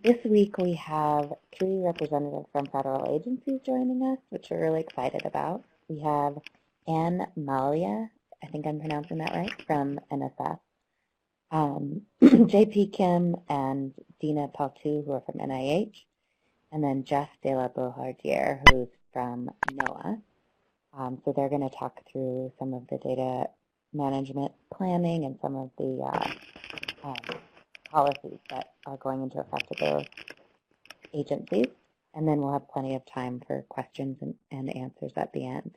This week we have two representatives from federal agencies joining us, which we're really excited about. We have Maglia, I think I'm pronouncing that right, from NSF, JP Kim and Dina Paltu, who are from NIH, and then Jeff de la Beaujardière, who's from NOAA. So they're going to talk through some of the data management planning and some of the policies that are going into effect at those agencies, and then we'll have plenty of time for questions and answers at the end.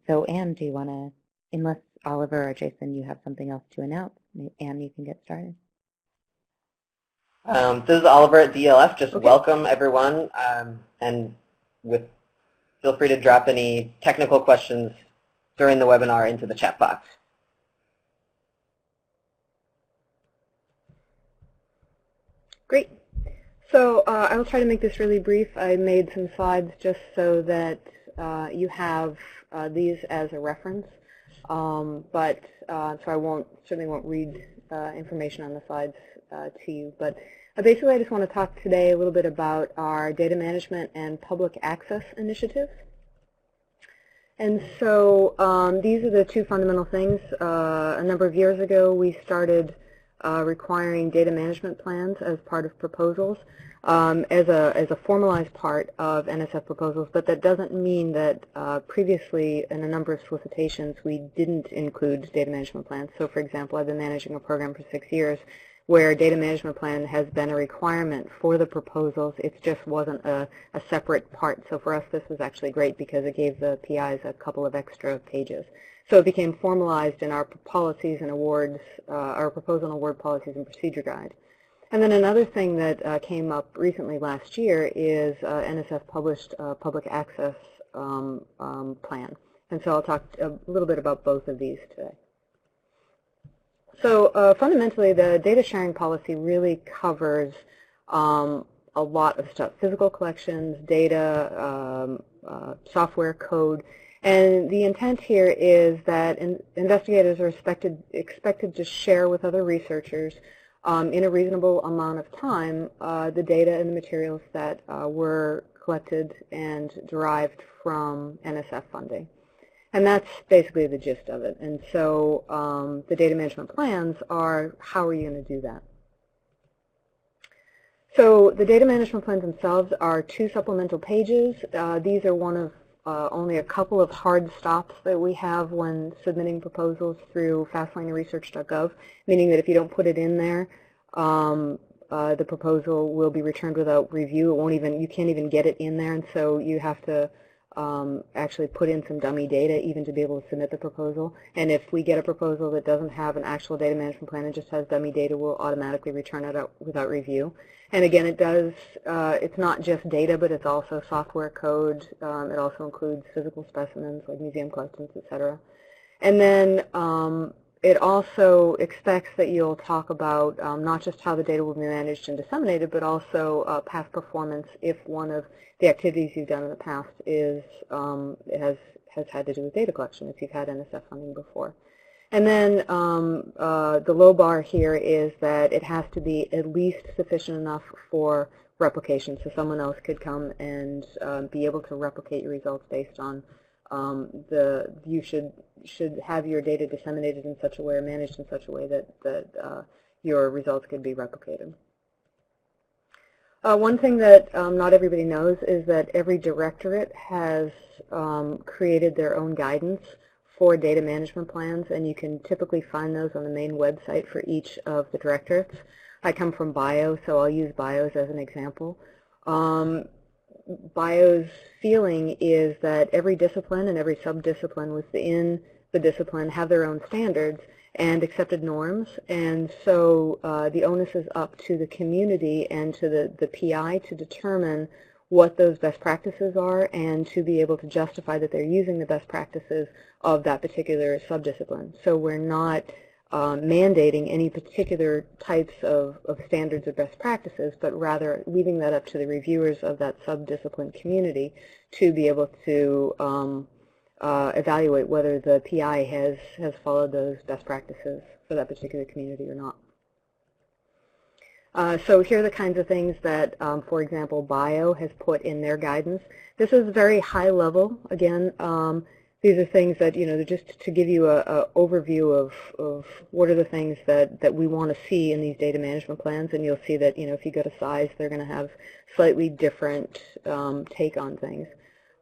So Anne, do you want to, unless Oliver or Jason, you have something else to announce, Anne, you can get started. This is Oliver at DLF. Just Okay. Welcome everyone, and feel free to drop any technical questions during the webinar into the chat box. Great. So I will try to make this really brief. I made some slides just so that you have these as a reference, so I certainly won't read information on the slides to you. But basically, I just want to talk today a little bit about our data management and public access initiatives. And so these are the two fundamental things. A number of years ago, we started requiring data management plans as part of proposals, as a formalized part of NSF proposals, but that doesn't mean that previously in a number of solicitations we didn't include data management plans. So for example, I've been managing a program for 6 years where a data management plan has been a requirement for the proposals. It just wasn't a separate part. So for us, this was actually great because it gave the PIs a couple of extra pages. So it became formalized in our policies and awards, our proposal and award policies and procedure guide. And then another thing that came up recently last year is NSF published a public access plan. And so I'll talk a little bit about both of these today. So fundamentally, the data sharing policy really covers a lot of stuff: physical collections, data, software, code. And the intent here is that investigators are expected to share with other researchers in a reasonable amount of time the data and the materials that were collected and derived from NSF funding. And that's basically the gist of it. And so the data management plans are, how are you going to do that? So the data management plans themselves are 2 supplemental pages. These are one of only a couple of hard stops that we have when submitting proposals through fastlaneresearch.gov, meaning that if you don't put it in there, the proposal will be returned without review. It won't even, you can't even get it in there, and so you have to actually put in some dummy data even to be able to submit the proposal. And if we get a proposal that doesn't have an actual data management plan and just has dummy data, we'll automatically return it out without review. And again, it does, it's not just data, but it's also software code. It also includes physical specimens like museum collections, etc. And then it also expects that you'll talk about not just how the data will be managed and disseminated, but also past performance if one of the activities you've done in the past is has had to do with data collection, if you've had NSF funding before. And then the low bar here is that it has to be at least sufficient enough for replication, so someone else could come and be able to replicate your results based on you should have your data disseminated in such a way or managed in such a way that your results could be replicated. One thing that not everybody knows is that every directorate has created their own guidance for data management plans, and you can typically find those on the main website for each of the directorates. I come from bio, so I'll use bios as an example. Bio's feeling is that every discipline and every sub-discipline within the discipline have their own standards and accepted norms, and so the onus is up to the community and to the PI to determine what those best practices are and to be able to justify that they're using the best practices of that particular subdiscipline. So we're not mandating any particular types of standards or best practices, but rather leaving that up to the reviewers of that subdiscipline community to be able to evaluate whether the PI has followed those best practices for that particular community or not. So here are the kinds of things that, for example, Bio has put in their guidance. This is very high level. Again, these are things that, just to give you a overview of what are the things that we want to see in these data management plans. And you'll see that, if you go to size, they're going to have slightly different take on things.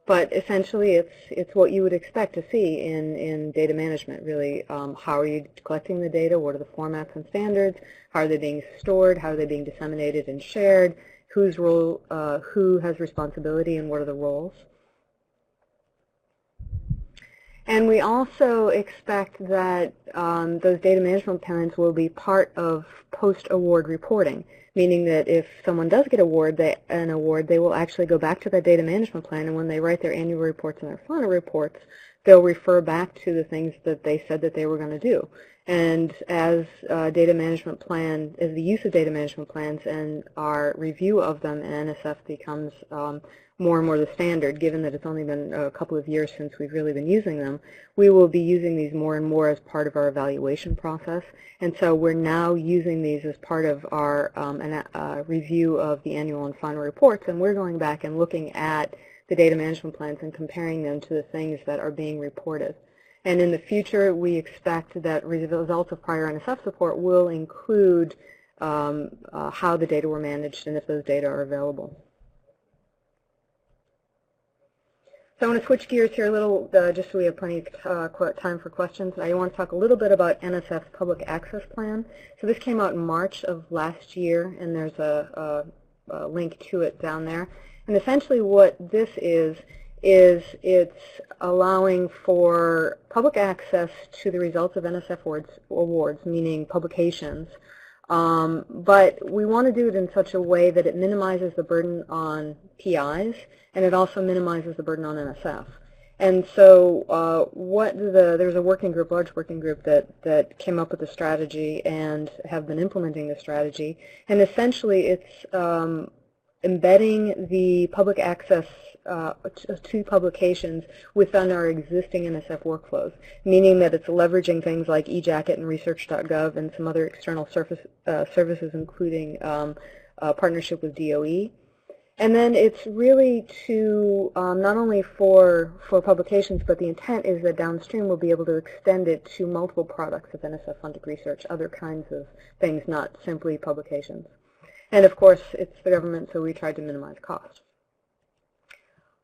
But essentially, it's what you would expect to see in data management, really. How are you collecting the data? What are the formats and standards? How are they being stored? How are they being disseminated and shared? Whose role, who has responsibility, and what are the roles? And we also expect that those data management plans will be part of post-award reporting, meaning that if someone does get an award, they will actually go back to that data management plan, and when they write their annual reports and their final reports, they'll refer back to the things that they said that they were going to do. And as data management plan, as the use of data management plans and our review of them in NSF becomes more and more the standard, given that it's only been a couple of years since we've really been using them, we will be using these more and more as part of our evaluation process. And so we're now using these as part of our review of the annual and final reports, and we're going back and looking at the data management plans and comparing them to the things that are being reported. And in the future, we expect that results of prior NSF support will include how the data were managed and if those data are available. So I want to switch gears here a little, just so we have plenty of time for questions. I want to talk a little bit about NSF's public access plan. So this came out in March of last year, and there's a link to it down there. And essentially what this is it's allowing for public access to the results of NSF awards, meaning publications. But we want to do it in such a way that it minimizes the burden on PIs, and it also minimizes the burden on NSF. And so there's a large working group that came up with a strategy and have been implementing the strategy. And essentially it's embedding the public access to publications within our existing NSF workflows, meaning that it's leveraging things like eJacket and eResearch.gov and some other external services, including partnership with DOE. And then it's really to not only for publications, but the intent is that downstream we'll be able to extend it to multiple products of NSF-funded research, other kinds of things, not simply publications. And of course, it's the government, so we tried to minimize cost.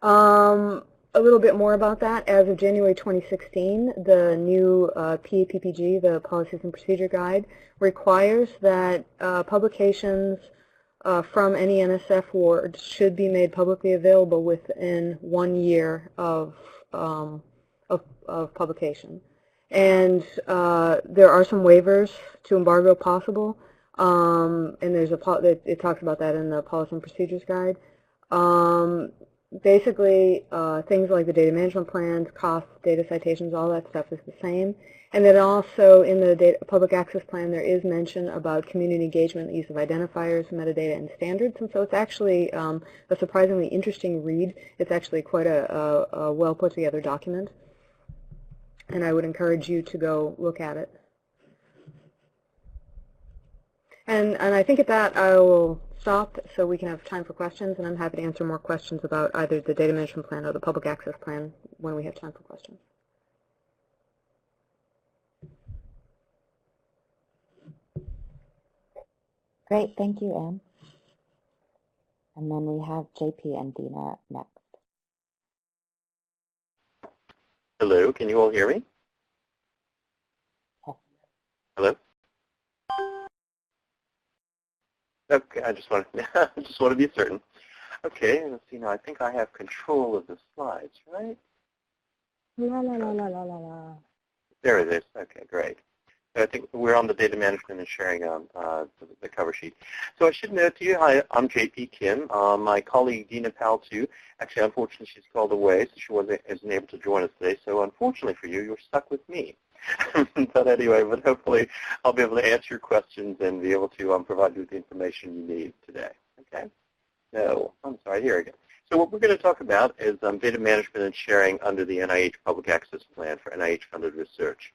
A little bit more about that. As of January 2016, the new PAPPG, the Policies and Procedure Guide, requires that publications from any NSF award should be made publicly available within 1 year of publication. And there are some waivers to embargo possible. And it talks about that in the Policy and Procedures Guide. Basically, things like the data management plans, costs, data citations, all that stuff is the same. And then also in the public access plan, there is mention about community engagement, the use of identifiers, metadata, and standards. And so it's actually a surprisingly interesting read. It's actually quite a well put together document. And I would encourage you to go look at it. And I think at that I will stop so we can have time for questions, and I'm happy to answer more questions about either the data management plan or the public access plan when we have time for questions. Great, thank you, Anne. And then we have JP and Dina next. Hello, can you all hear me? Yes. Hello? Okay, I just want to be certain. Okay, let's see now. I think I have control of the slides, right? La la la la la la la. There it is. Okay, great. I think we're on the data management and sharing the cover sheet. So I should note to you, hi, I'm JP Kim. My colleague Dina Paltu, actually, unfortunately, she's called away, so she isn't able to join us today. So unfortunately for you, you're stuck with me. But anyway, hopefully I'll be able to answer your questions and be able to provide you with the information you need today. Okay? No, I'm sorry, here again. So what we're going to talk about is data management and sharing under the NIH Public Access Plan for NIH-funded research.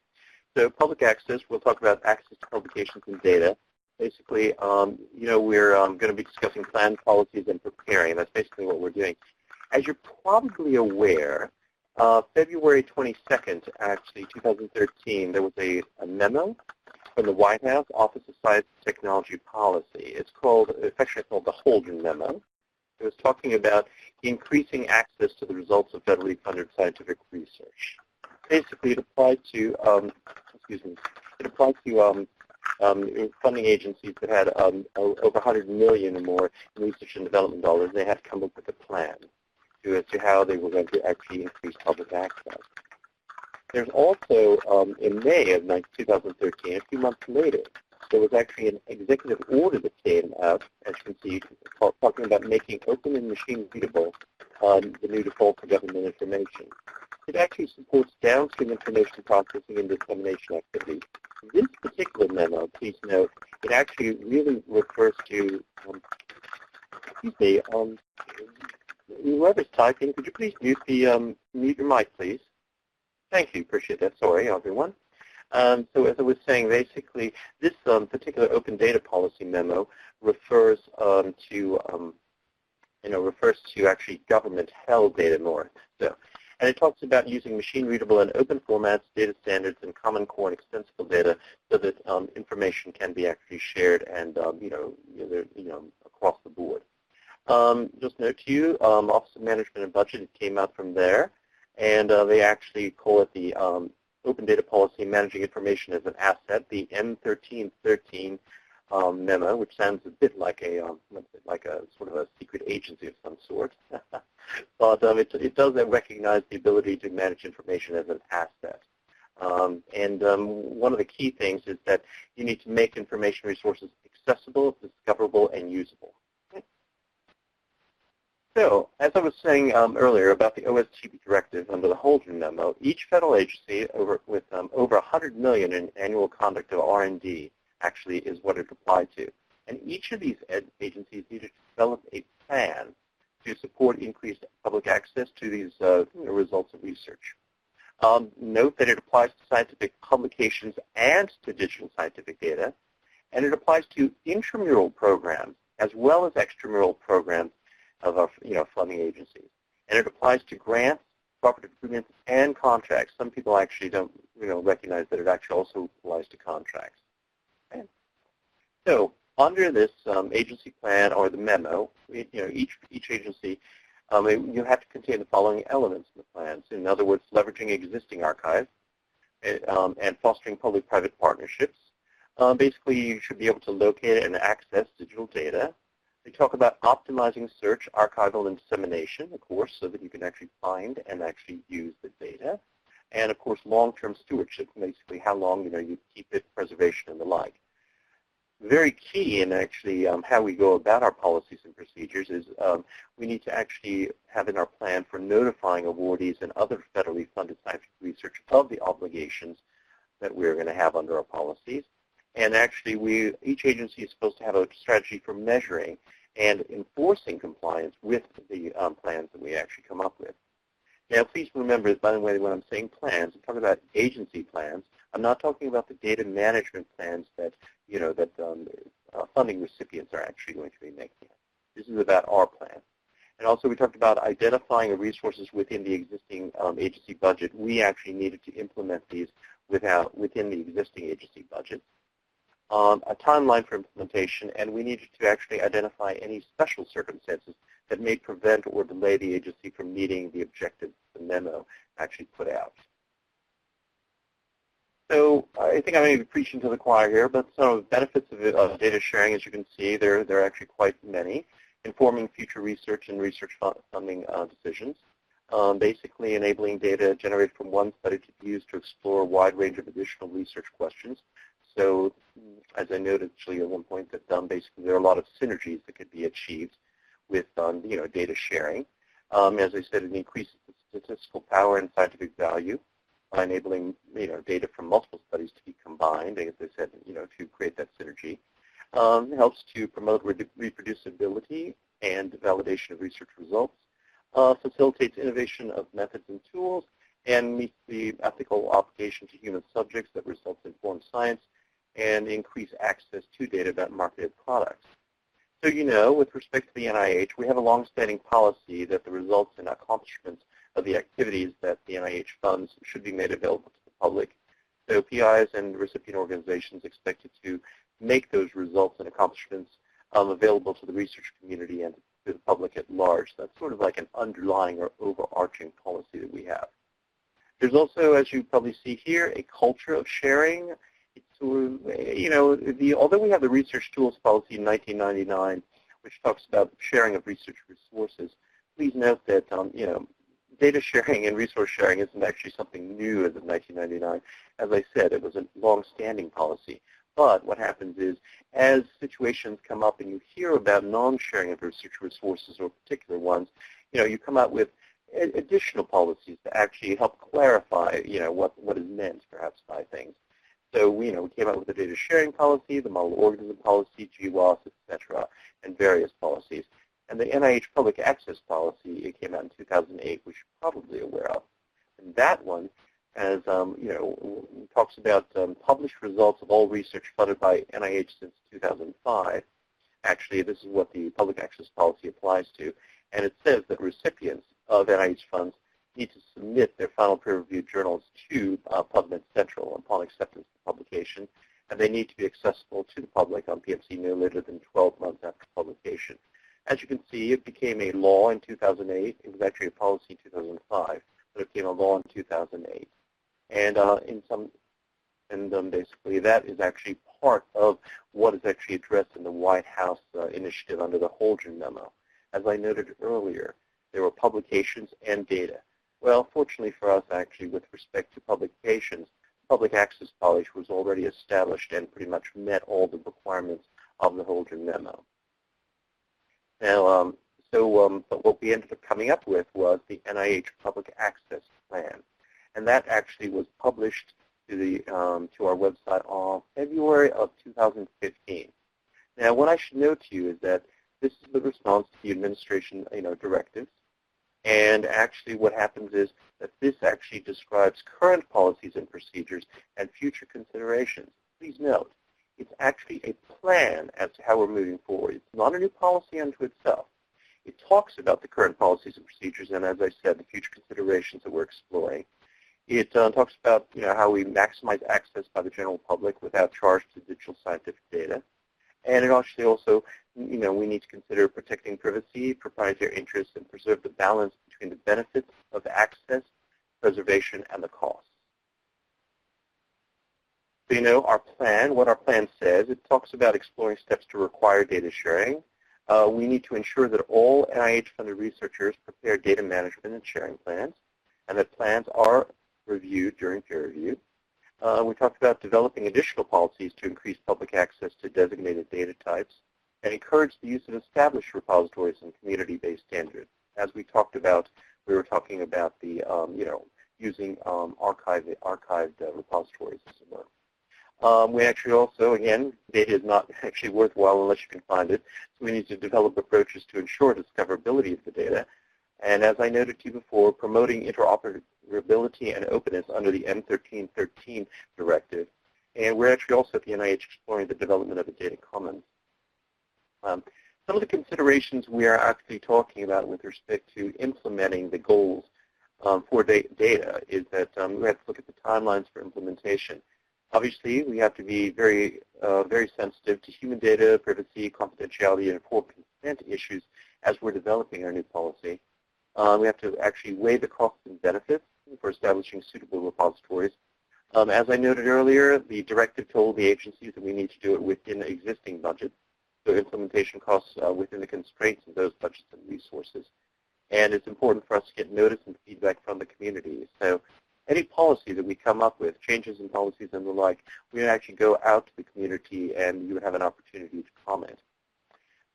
So public access, we'll talk about access to publications and data basically, we're going to be discussing plan policies and preparing. That's basically what we're doing. As you're probably aware, February 22nd, actually, 2013, there was a memo from the White House Office of Science and Technology Policy. It's affectionately called the Holden Memo. It was talking about increasing access to the results of federally funded scientific research. Basically, it applied to, funding agencies that had over 100 million or more in research and development dollars. They had to come up with a plan as to how they were going to actually increase public access. There's also, in May of 2013, a few months later, there was actually an executive order that came out, as you can see, talking about making open and machine-readable the new default for government information. It actually supports downstream information processing and dissemination activities. This particular memo, please note, it actually really refers to, whoever's typing, could you please mute your mic, please? Thank you, appreciate that. Sorry, everyone. So as I was saying, basically, this particular open data policy memo refers to actually government-held data more. And it talks about using machine-readable and open formats, data standards, and common core and extensible data so that information can be actually shared and across the board. Just note to you, Office of Management and Budget, it came out from there, and they actually call it the Open Data Policy Managing Information as an Asset, the M1313 memo, which sounds a bit like a sort of a secret agency of some sort. But it does recognize the ability to manage information as an asset. One of the key things is that you need to make information resources accessible, discoverable, and usable. So, as I was saying earlier about the OSTP directive under the Holden memo, each federal agency with over 100 million in annual conduct of R&D actually is what it applied to. And each of these agencies needed to develop a plan to support increased public access to these results of research. Note that it applies to scientific publications and to digital scientific data, and it applies to intramural programs as well as extramural programs of our funding agencies. And it applies to grants, cooperative agreements, and contracts. Some people actually don't recognize that it actually also applies to contracts. Okay. So under this agency plan or the memo, each agency, you have to contain the following elements in the plans. In other words, leveraging existing archives and fostering public-private partnerships. Basically, you should be able to locate and access digital data. They talk about optimizing search, archival, and dissemination, of course, so that you can actually find and actually use the data. And, of course, long-term stewardship, basically how long you keep it, preservation, and the like. Very key in actually how we go about our policies and procedures is we need to actually have in our plan for notifying awardees and other federally funded scientific research of the obligations that we're going to have under our policies. And actually, each agency is supposed to have a strategy for measuring and enforcing compliance with the plans that we actually come up with. Now, please remember, by the way, when I'm saying plans, I'm talking about agency plans. I'm not talking about the data management plans that funding recipients are actually going to be making. This is about our plan. And also, we talked about identifying the resources within the existing agency budget. We actually needed to implement these within the existing agency budget. A timeline for implementation, and we needed to actually identify any special circumstances that may prevent or delay the agency from meeting the objectives the memo actually put out. So I think I may be preaching to the choir here, but some of the benefits of data sharing, as you can see, there are actually quite many. Informing future research and research funding decisions. Basically enabling data generated from one study to be used to explore a wide range of additional research questions. So, as I noted actually at one point, that basically there are a lot of synergies that could be achieved with data sharing. As I said, it increases the statistical power and scientific value by enabling data from multiple studies to be combined. As I said, to create that synergy. It helps to promote reproducibility and validation of research results. Facilitates innovation of methods and tools, and meets the ethical obligation to human subjects that results in informed science, and increase access to data about marketed products. So, with respect to the NIH, we have a long-standing policy that the results and accomplishments of the activities that the NIH funds should be made available to the public. So PIs and recipient organizations expected to make those results and accomplishments available to the research community and to the public at large. That's sort of like an underlying or overarching policy that we have. There's also, as you probably see here, a culture of sharing. It's sort of, although we have the research tools policy in 1999, which talks about sharing of research resources, please note that, data sharing and resource sharing isn't actually something new as of 1999. As I said, it was a long-standing policy. But what happens is, as situations come up and you hear about non-sharing of research resources or particular ones, you come out with additional policies to actually help clarify, what is meant perhaps by things. So we came out with the data sharing policy, the model organism policy, GWAS, etc., and various policies. And the NIH public access policy, it came out in 2008, which you're probably aware of. And that one, as talks about published results of all research funded by NIH since 2005. Actually, this is what the public access policy applies to. And it says that recipients of NIH funds need to submit their final peer-reviewed journals to PubMed Central upon acceptance of publication, and they need to be accessible to the public on PMC no later than 12 months after publication. As you can see, it became a law in 2008. It was actually a policy in 2005, but it became a law in 2008. And basically that is actually part of what is actually addressed in the White House initiative under the Holdren memo. As I noted earlier, there were publications and data. Well, fortunately for us, actually, with respect to publications, public access policy was already established and pretty much met all the requirements of the Holdren memo. Now, but what we ended up coming up with was the NIH Public Access Plan, and that actually was published to our website on February of 2015. Now, what I should note to you is that this is the response to the administration, directives, and actually what happens is that this actually describes current policies and procedures and future considerations. Please note, it's actually a plan as to how we're moving forward. It's not a new policy unto itself. It talks about the current policies and procedures and, as I said, the future considerations that we're exploring. It talks about how we maximize access by the general public without charge to digital scientific data. And it actually also, we need to consider protecting privacy, proprietary interests, and preserve the balance between the benefits of access, preservation, and the costs. So, our plan, what our plan says, it talks about exploring steps to require data sharing. We need to ensure that all NIH-funded researchers prepare data management and sharing plans, and that plans are reviewed during peer review. We talked about developing additional policies to increase public access to designated data types and encourage the use of established repositories and community-based standards. As we talked about, we were talking about the, using archived repositories as it were. We actually also, again, data is not actually worthwhile unless you can find it, so we need to develop approaches to ensure discoverability of the data. And as I noted to you before, promoting interoperability and openness under the M1313 directive. And we're actually also at the NIH exploring the development of a data commons. Some of the considerations we are actually talking about with respect to implementing the goals for data is that we have to look at the timelines for implementation. Obviously, we have to be very, very sensitive to human data, privacy, confidentiality, and informed consent issues as we're developing our new policy. We have to actually weigh the costs and benefits for establishing suitable repositories. As I noted earlier, the directive told the agencies that we need to do it within existing budgets, so implementation costs within the constraints of those budgets and resources. And it's important for us to get notice and feedback from the community. So any policy that we come up with, changes in policies and the like, we would actually go out to the community and you would have an opportunity to comment.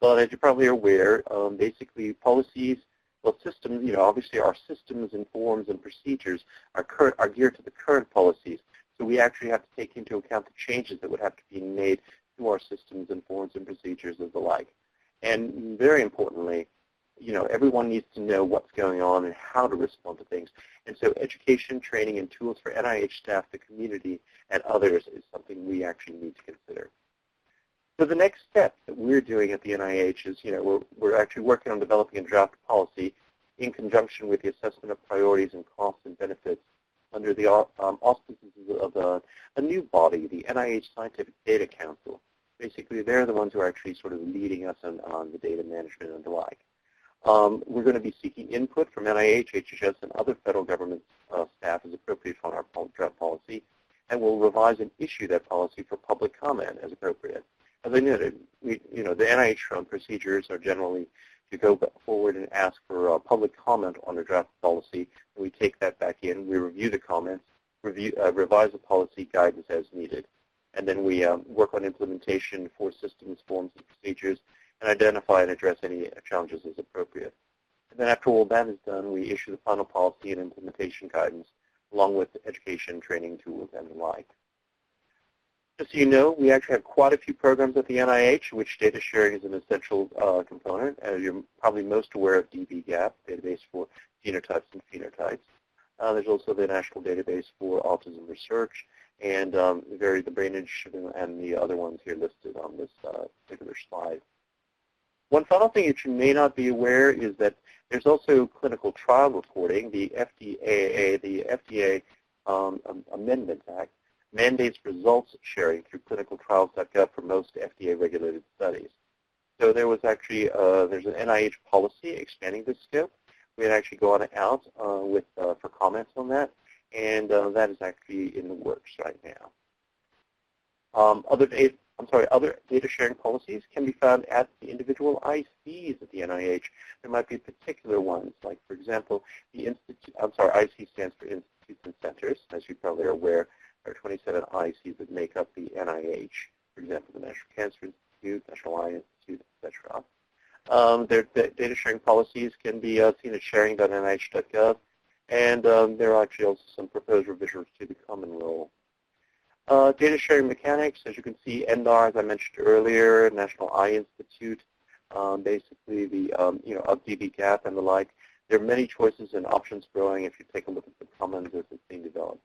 But as you're probably aware, basically policies, well, systems, obviously our systems and forms and procedures are geared to the current policies. So we actually have to take into account the changes that would have to be made to our systems and forms and procedures and the like. And very importantly, everyone needs to know what's going on and how to respond to things. And so education, training, and tools for NIH staff, the community, and others is something we actually need to consider. So the next step that we're doing at the NIH is, we're actually working on developing a draft policy in conjunction with the assessment of priorities and costs and benefits under the auspices of a new body, the NIH Scientific Data Council. Basically, they're the ones who are actually sort of leading us on the data management and the like. We're going to be seeking input from NIH, HHS, and other federal government staff as appropriate on our draft policy, and we'll revise and issue that policy for public comment as appropriate. As I noted, the NIH procedures are generally to go forward and ask for public comment on a draft policy. And we take that back in, we review the comments, revise the policy guidance as needed, and then we work on implementation for systems, forms, and procedures, and identify and address any challenges as appropriate. And then after all that is done, we issue the final policy and implementation guidance, along with education, training tools, and the like. Just so you know, we actually have quite a few programs at the NIH, which data sharing is an essential component. As you're probably most aware of dbGaP, database for genotypes and phenotypes. There's also the National Database for Autism Research, and the brain initiative and the other ones here listed on this particular slide. One final thing that you may not be aware is that there's also clinical trial reporting. The FDA Amendment Act mandates results sharing through clinicaltrials.gov for most FDA-regulated studies. So there was actually there's an NIH policy expanding this scope. We had actually gone out for comments on that, and that is actually in the works right now. Other data sharing policies can be found at the individual ICs at the NIH. There might be particular ones, like, for example, the IC stands for Institutes and Centers. As you probably are aware, there are 27 ICs that make up the NIH. For example, the National Cancer Institute, National Eye Institute, etc. Their data sharing policies can be seen at sharing.nih.gov, and there are actually also some proposed revisions to the common rule. Data sharing mechanics, as you can see, NDAR, as I mentioned earlier, National Eye Institute, basically the of dbGaP and the like. There are many choices and options growing if you take a look at the commons as it's being developed.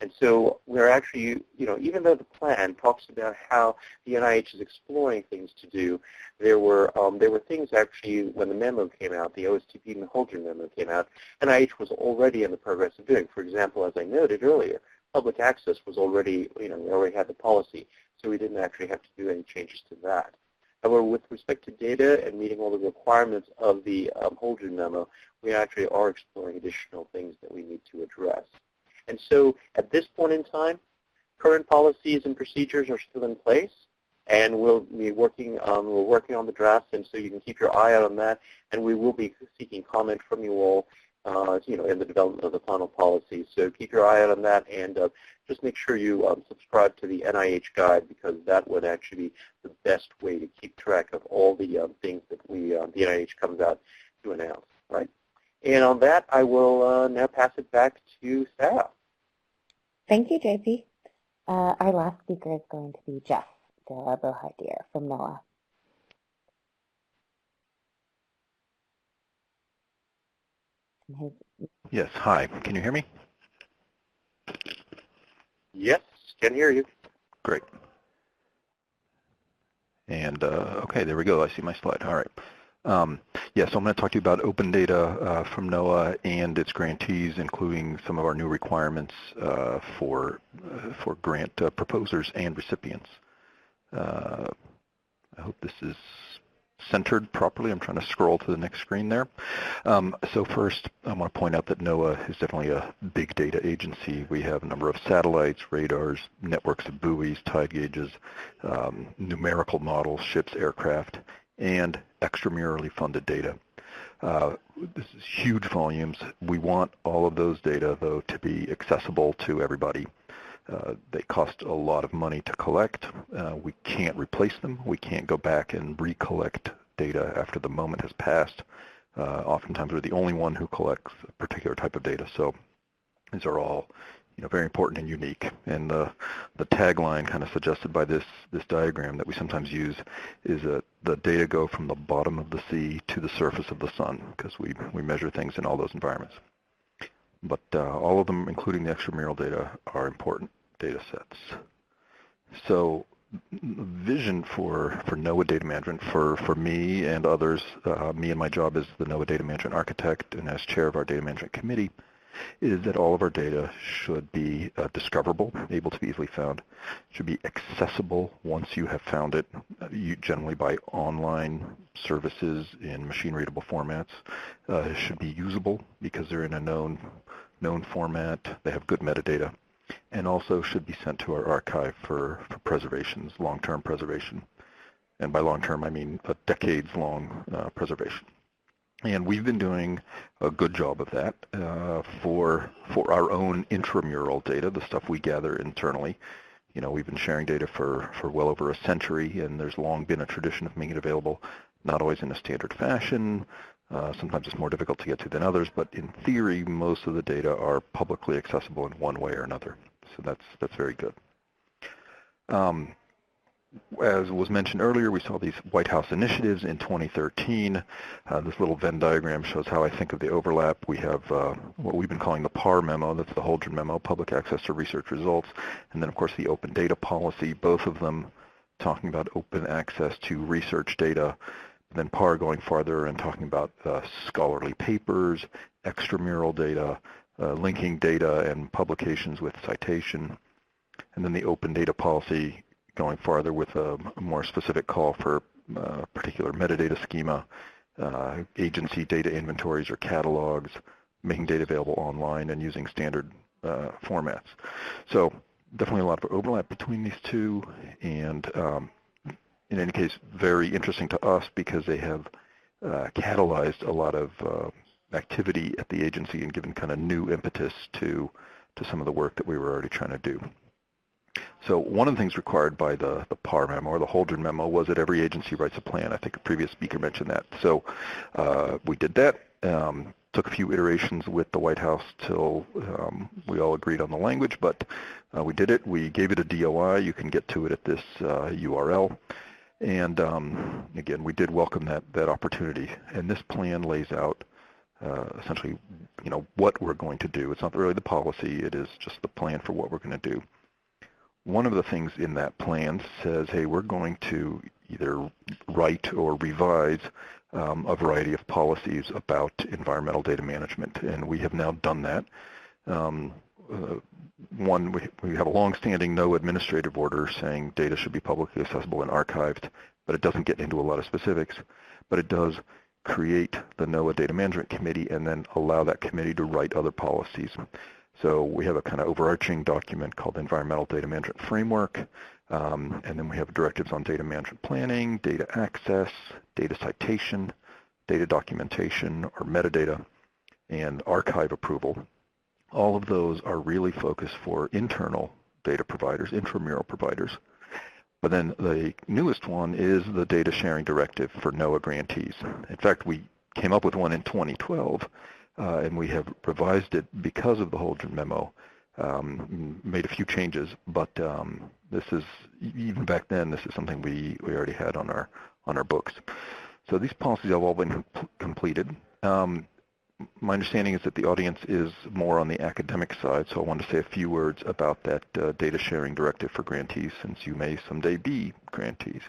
And so we're actually, even though the plan talks about how the NIH is exploring things to do, there were things actually when the memo came out, the OSTP Holdren memo came out, NIH was already in the progress of doing. For example, as I noted earlier, public access was already, we already had the policy, so we didn't actually have to do any changes to that. However, with respect to data and meeting all the requirements of the Holdren memo, we actually are exploring additional things that we need to address. And so at this point in time, current policies and procedures are still in place, and we'll be working on the draft, and so you can keep your eye out on that, and we will be seeking comment from you all, in the development of the final policy. So keep your eye out on that, and just make sure you subscribe to the NIH guide, because that would actually be the best way to keep track of all the things that the NIH comes out to announce, right? And on that, I will now pass it back to Sara. Thank you, JP. Our last speaker is going to be Jeff de la Beaujardière from NOAA. Yes, hi. Can you hear me? Yes, can hear you. Great. And okay, there we go. I see my slide. All right. Yes, so I'm going to talk to you about open data from NOAA and its grantees, including some of our new requirements for grant proposers and recipients. I hope this is centered properly. I'm trying to scroll to the next screen there. So first, I want to point out that NOAA is definitely a big data agency. We have a number of satellites, radars, networks of buoys, tide gauges, numerical models, ships, aircraft, and extramurally funded data. This is huge volumes. We want all of those data, though, to be accessible to everybody. They cost a lot of money to collect. We can't replace them. We can't go back and recollect data after the moment has passed. Oftentimes we're the only one who collects a particular type of data. So these are all very important and unique. And the tagline kind of suggested by this diagram that we sometimes use is that the data go from the bottom of the sea to the surface of the sun, because we measure things in all those environments. But all of them, including the extramural data, are important data sets. So vision for NOAA data management for me and others, me and my job as the NOAA data management architect and as chair of our data management committee, is that all of our data should be discoverable, able to be easily found, should be accessible once you have found it, generally by online services in machine-readable formats. It should be usable because they're in a known format, they have good metadata, and also should be sent to our archive for preservations, long-term preservation. And by long-term, I mean a decades-long preservation. And we've been doing a good job of that for our own intramural data, the stuff we gather internally. We've been sharing data for well over a century, and there's long been a tradition of making it available, not always in a standard fashion. Sometimes it's more difficult to get to than others, but in theory, most of the data are publicly accessible in one way or another. So that's very good. As was mentioned earlier, we saw these White House initiatives in 2013. This little Venn diagram shows how I think of the overlap. We have what we've been calling the PAR memo, that's the Holdren memo, Public Access to Research Results, and then of course the Open Data Policy, both of them talking about open access to research data, and then PAR going farther and talking about scholarly papers, extramural data, linking data and publications with citation, and then the Open Data Policy going farther with a more specific call for particular metadata schema, agency data inventories or catalogs, making data available online and using standard formats. So definitely a lot of overlap between these two, and in any case, very interesting to us because they have catalyzed a lot of activity at the agency and given kind of new impetus to some of the work that we were already trying to do. So one of the things required by the PAR memo or the Holdren memo was that every agency writes a plan. I think a previous speaker mentioned that. So we did that. Took a few iterations with the White House till we all agreed on the language, but we did it. We gave it a DOI. You can get to it at this URL. And again, we did welcome that opportunity. And this plan lays out essentially, what we're going to do. It's not really the policy. It is just the plan for what we're going to do. One of the things in that plan says, hey, we're going to either write or revise a variety of policies about environmental data management, and we have now done that. One, we have a long-standing no administrative order saying data should be publicly accessible and archived, but it doesn't get into a lot of specifics, but it does create the NOAA Data Management Committee and then allow that committee to write other policies. So we have a kind of overarching document called Environmental Data Management Framework, and then we have directives on data management planning, data access, data citation, data documentation or metadata, and archive approval. All of those are really focused for internal data providers, intramural providers. But then the newest one is the data sharing directive for NOAA grantees. In fact, we came up with one in 2012. And we have revised it because of the Holdren memo, made a few changes, but this is, even back then, this is something we already had on our books. So these policies have all been completed. My understanding is that the audience is more on the academic side, so I want to say a few words about that data sharing directive for grantees, since you may someday be grantees.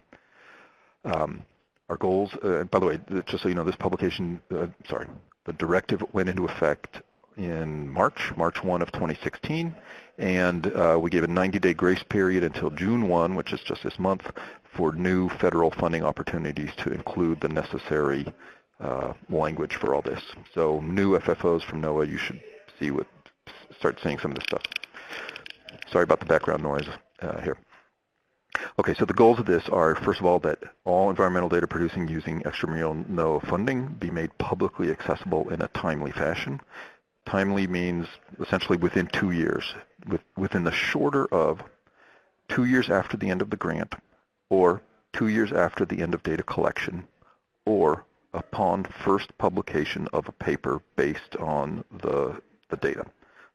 Our goals, by the way, just so you know, this publication, the directive went into effect in March 1 of 2016, and we gave a 90-day grace period until June 1, which is just this month, for new federal funding opportunities to include the necessary language for all this. So new FFOs from NOAA, you should start seeing some of this stuff. Sorry about the background noise here. Okay, so the goals of this are, first of all, that all environmental data producing using extramural NOAA funding be made publicly accessible in a timely fashion. Timely means essentially within 2 years, within the shorter of 2 years after the end of the grant, or 2 years after the end of data collection, or upon first publication of a paper based on the data.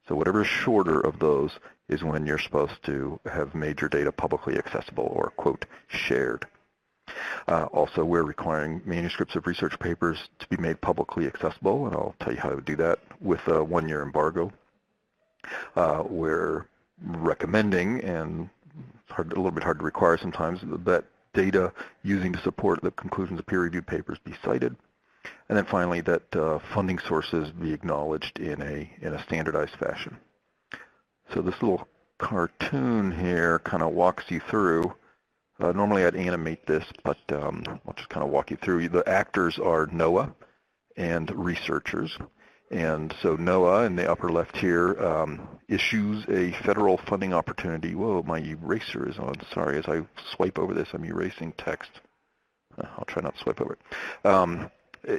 So whatever is shorter of those is when you're supposed to have made your data publicly accessible or, quote, shared. Also, we're requiring manuscripts of research papers to be made publicly accessible, and I'll tell you how to do that with a one-year embargo. We're recommending, and it's a little bit hard to require sometimes, that data using to support the conclusions of peer-reviewed papers be cited. And then finally, that funding sources be acknowledged in a standardized fashion. So this little cartoon here kind of walks you through. Normally I'd animate this, but I'll just kind of walk you through. The actors are NOAA and researchers. And so NOAA in the upper left here issues a federal funding opportunity. Whoa, my eraser is on. Sorry, as I swipe over this, I'm erasing text. I'll try not to swipe over it.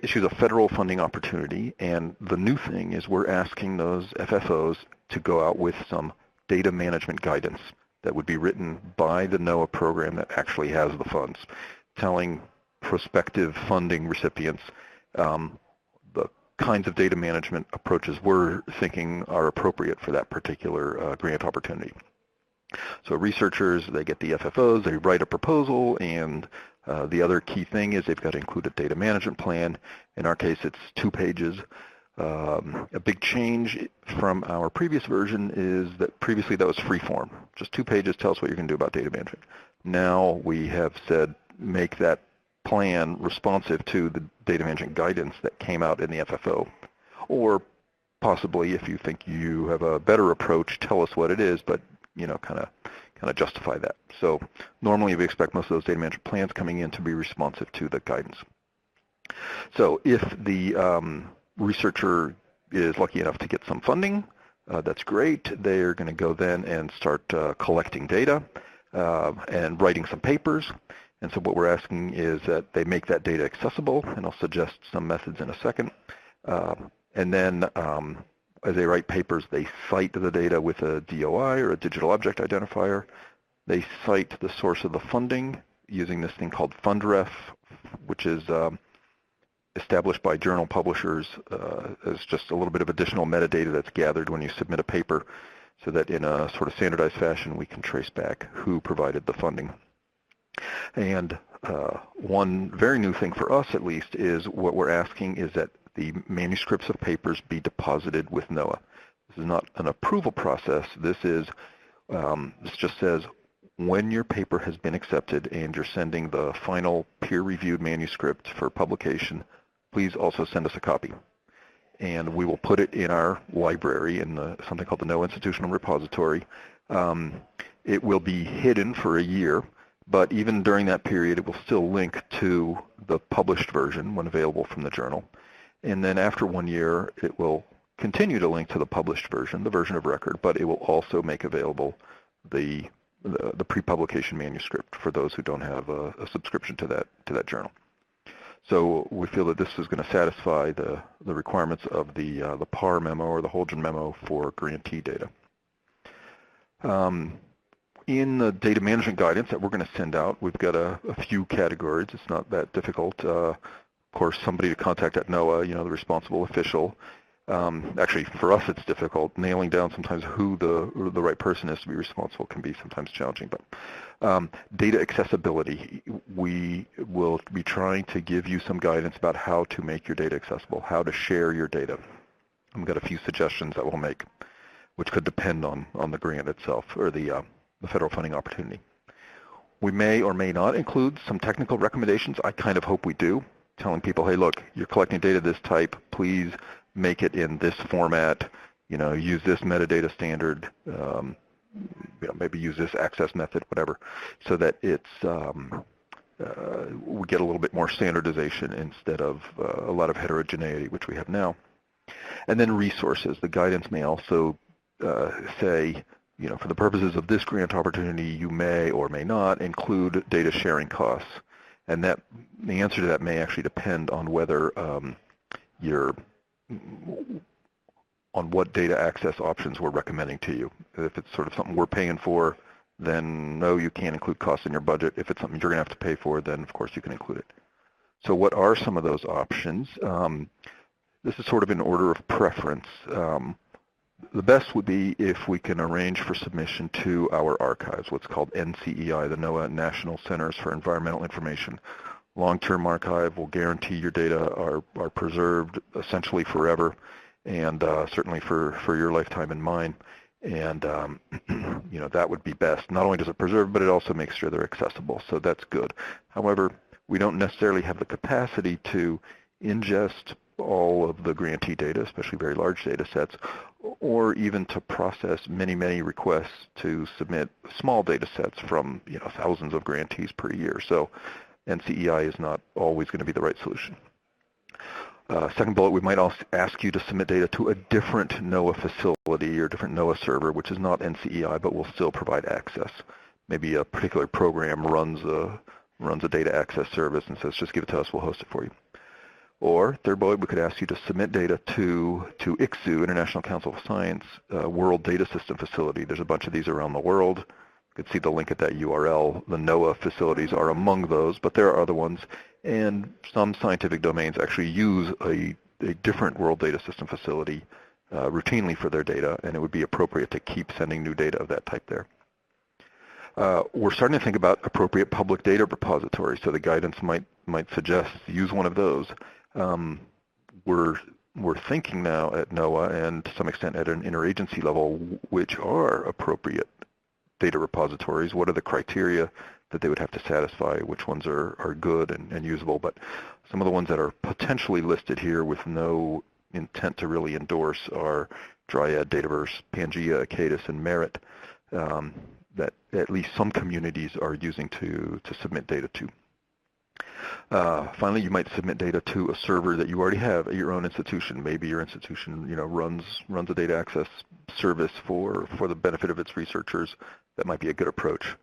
Issues a federal funding opportunity, and the new thing is we're asking those FFOs to go out with some data management guidance that would be written by the NOAA program that actually has the funds, telling prospective funding recipients the kinds of data management approaches we're thinking are appropriate for that particular grant opportunity. So researchers, they get the FFOs, they write a proposal, and the other key thing is they've got to include a data management plan. In our case, it's 2 pages. A big change from our previous version is that previously that was free form. Just 2 pages, tell us what you're going to do about data management. Now we have said make that plan responsive to the data management guidance that came out in the FFO. Or possibly, if you think you have a better approach, tell us what it is, but kind of justify that. So normally we expect most of those data management plans coming in to be responsive to the guidance. So if the researcher is lucky enough to get some funding, that's great. They're going to go then and start collecting data and writing some papers. And so what we're asking is that they make that data accessible, and I'll suggest some methods in a second. And then as they write papers, they cite the data with a DOI or a digital object identifier. They cite the source of the funding using this thing called FundRef, which is established by journal publishers as just a little bit of additional metadata that's gathered when you submit a paper, so that in a sort of standardized fashion we can trace back who provided the funding. And one very new thing for us, at least, is what we're asking is that the manuscripts of papers be deposited with NOAA. This is not an approval process. This just says when your paper has been accepted and you're sending the final peer-reviewed manuscript for publication, please also send us a copy. And we will put it in our library in something called the NOAA Institutional Repository. It will be hidden for a year, but even during that period, it will still link to the published version when available from the journal. And then after 1 year, it will continue to link to the published version, the version of record, but it will also make available the pre-publication manuscript for those who don't have a subscription to that journal. So we feel that this is going to satisfy the requirements of the PAR memo or the Holgen memo for grantee data. In the data management guidance that we're going to send out, we've got a few categories. It's not that difficult. Of course, somebody to contact at NOAA, the responsible official. Actually, for us, it's difficult. Nailing down sometimes who the right person is to be responsible can be sometimes challenging. But data accessibility, we will be trying to give you some guidance about how to make your data accessible, how to share your data. We've got a few suggestions that we'll make, which could depend on the grant itself or the federal funding opportunity. We may or may not include some technical recommendations. I kind of hope we do, telling people, hey, look, you're collecting data this type. Please make it in this format. Use this metadata standard. Maybe use this access method, whatever, so that it's we get a little bit more standardization instead of a lot of heterogeneity, which we have now. And then resources. The guidance may also say, for the purposes of this grant opportunity, you may or may not include data sharing costs. And the answer to that may actually depend on whether on what data access options we're recommending to you. If it's sort of something we're paying for, then no, you can't include costs in your budget. If it's something you're going to have to pay for, then of course you can include it. So what are some of those options? This is sort of in order of preference. The best would be if we can arrange for submission to our archives, what's called NCEI, the NOAA National Centers for Environmental Information. Long-term archive will guarantee your data are preserved essentially forever, and certainly for your lifetime and mine. And you know, that would be best. Not only does it preserve, but it also makes sure they're accessible. So that's good. However, we don't necessarily have the capacity to ingest all of the grantee data, especially very large data sets, or even to process many, many requests to submit small data sets from, you know, thousands of grantees per year. So NCEI is not always going to be the right solution. Second bullet, we might also ask you to submit data to a different NOAA facility or different NOAA server, which is not NCEI, but will still provide access. Maybe a particular program runs a data access service and says, just give it to us, we'll host it for you. Or third bullet, we could ask you to submit data to ICSU, International Council of Science, World Data System Facility. There's a bunch of these around the world. You could see the link at that URL. The NOAA facilities are among those, but there are other ones. And some scientific domains actually use a different World Data System Facility routinely for their data, and it would be appropriate to keep sending new data of that type there. We're starting to think about appropriate public data repositories, so the guidance might suggest use one of those. We're thinking now at NOAA and to some extent at an interagency level, which are appropriate data repositories. What are the criteria that they would have to satisfy? Which ones are good and usable? But some of the ones that are potentially listed here with no intent to really endorse are Dryad, Dataverse, Pangea, Acadus, and Merit that at least some communities are using to submit data to. Finally, you might submit data to a server that you already have at your own institution. Maybe your institution, you know, runs a data access service for the benefit of its researchers. That might be a good approach.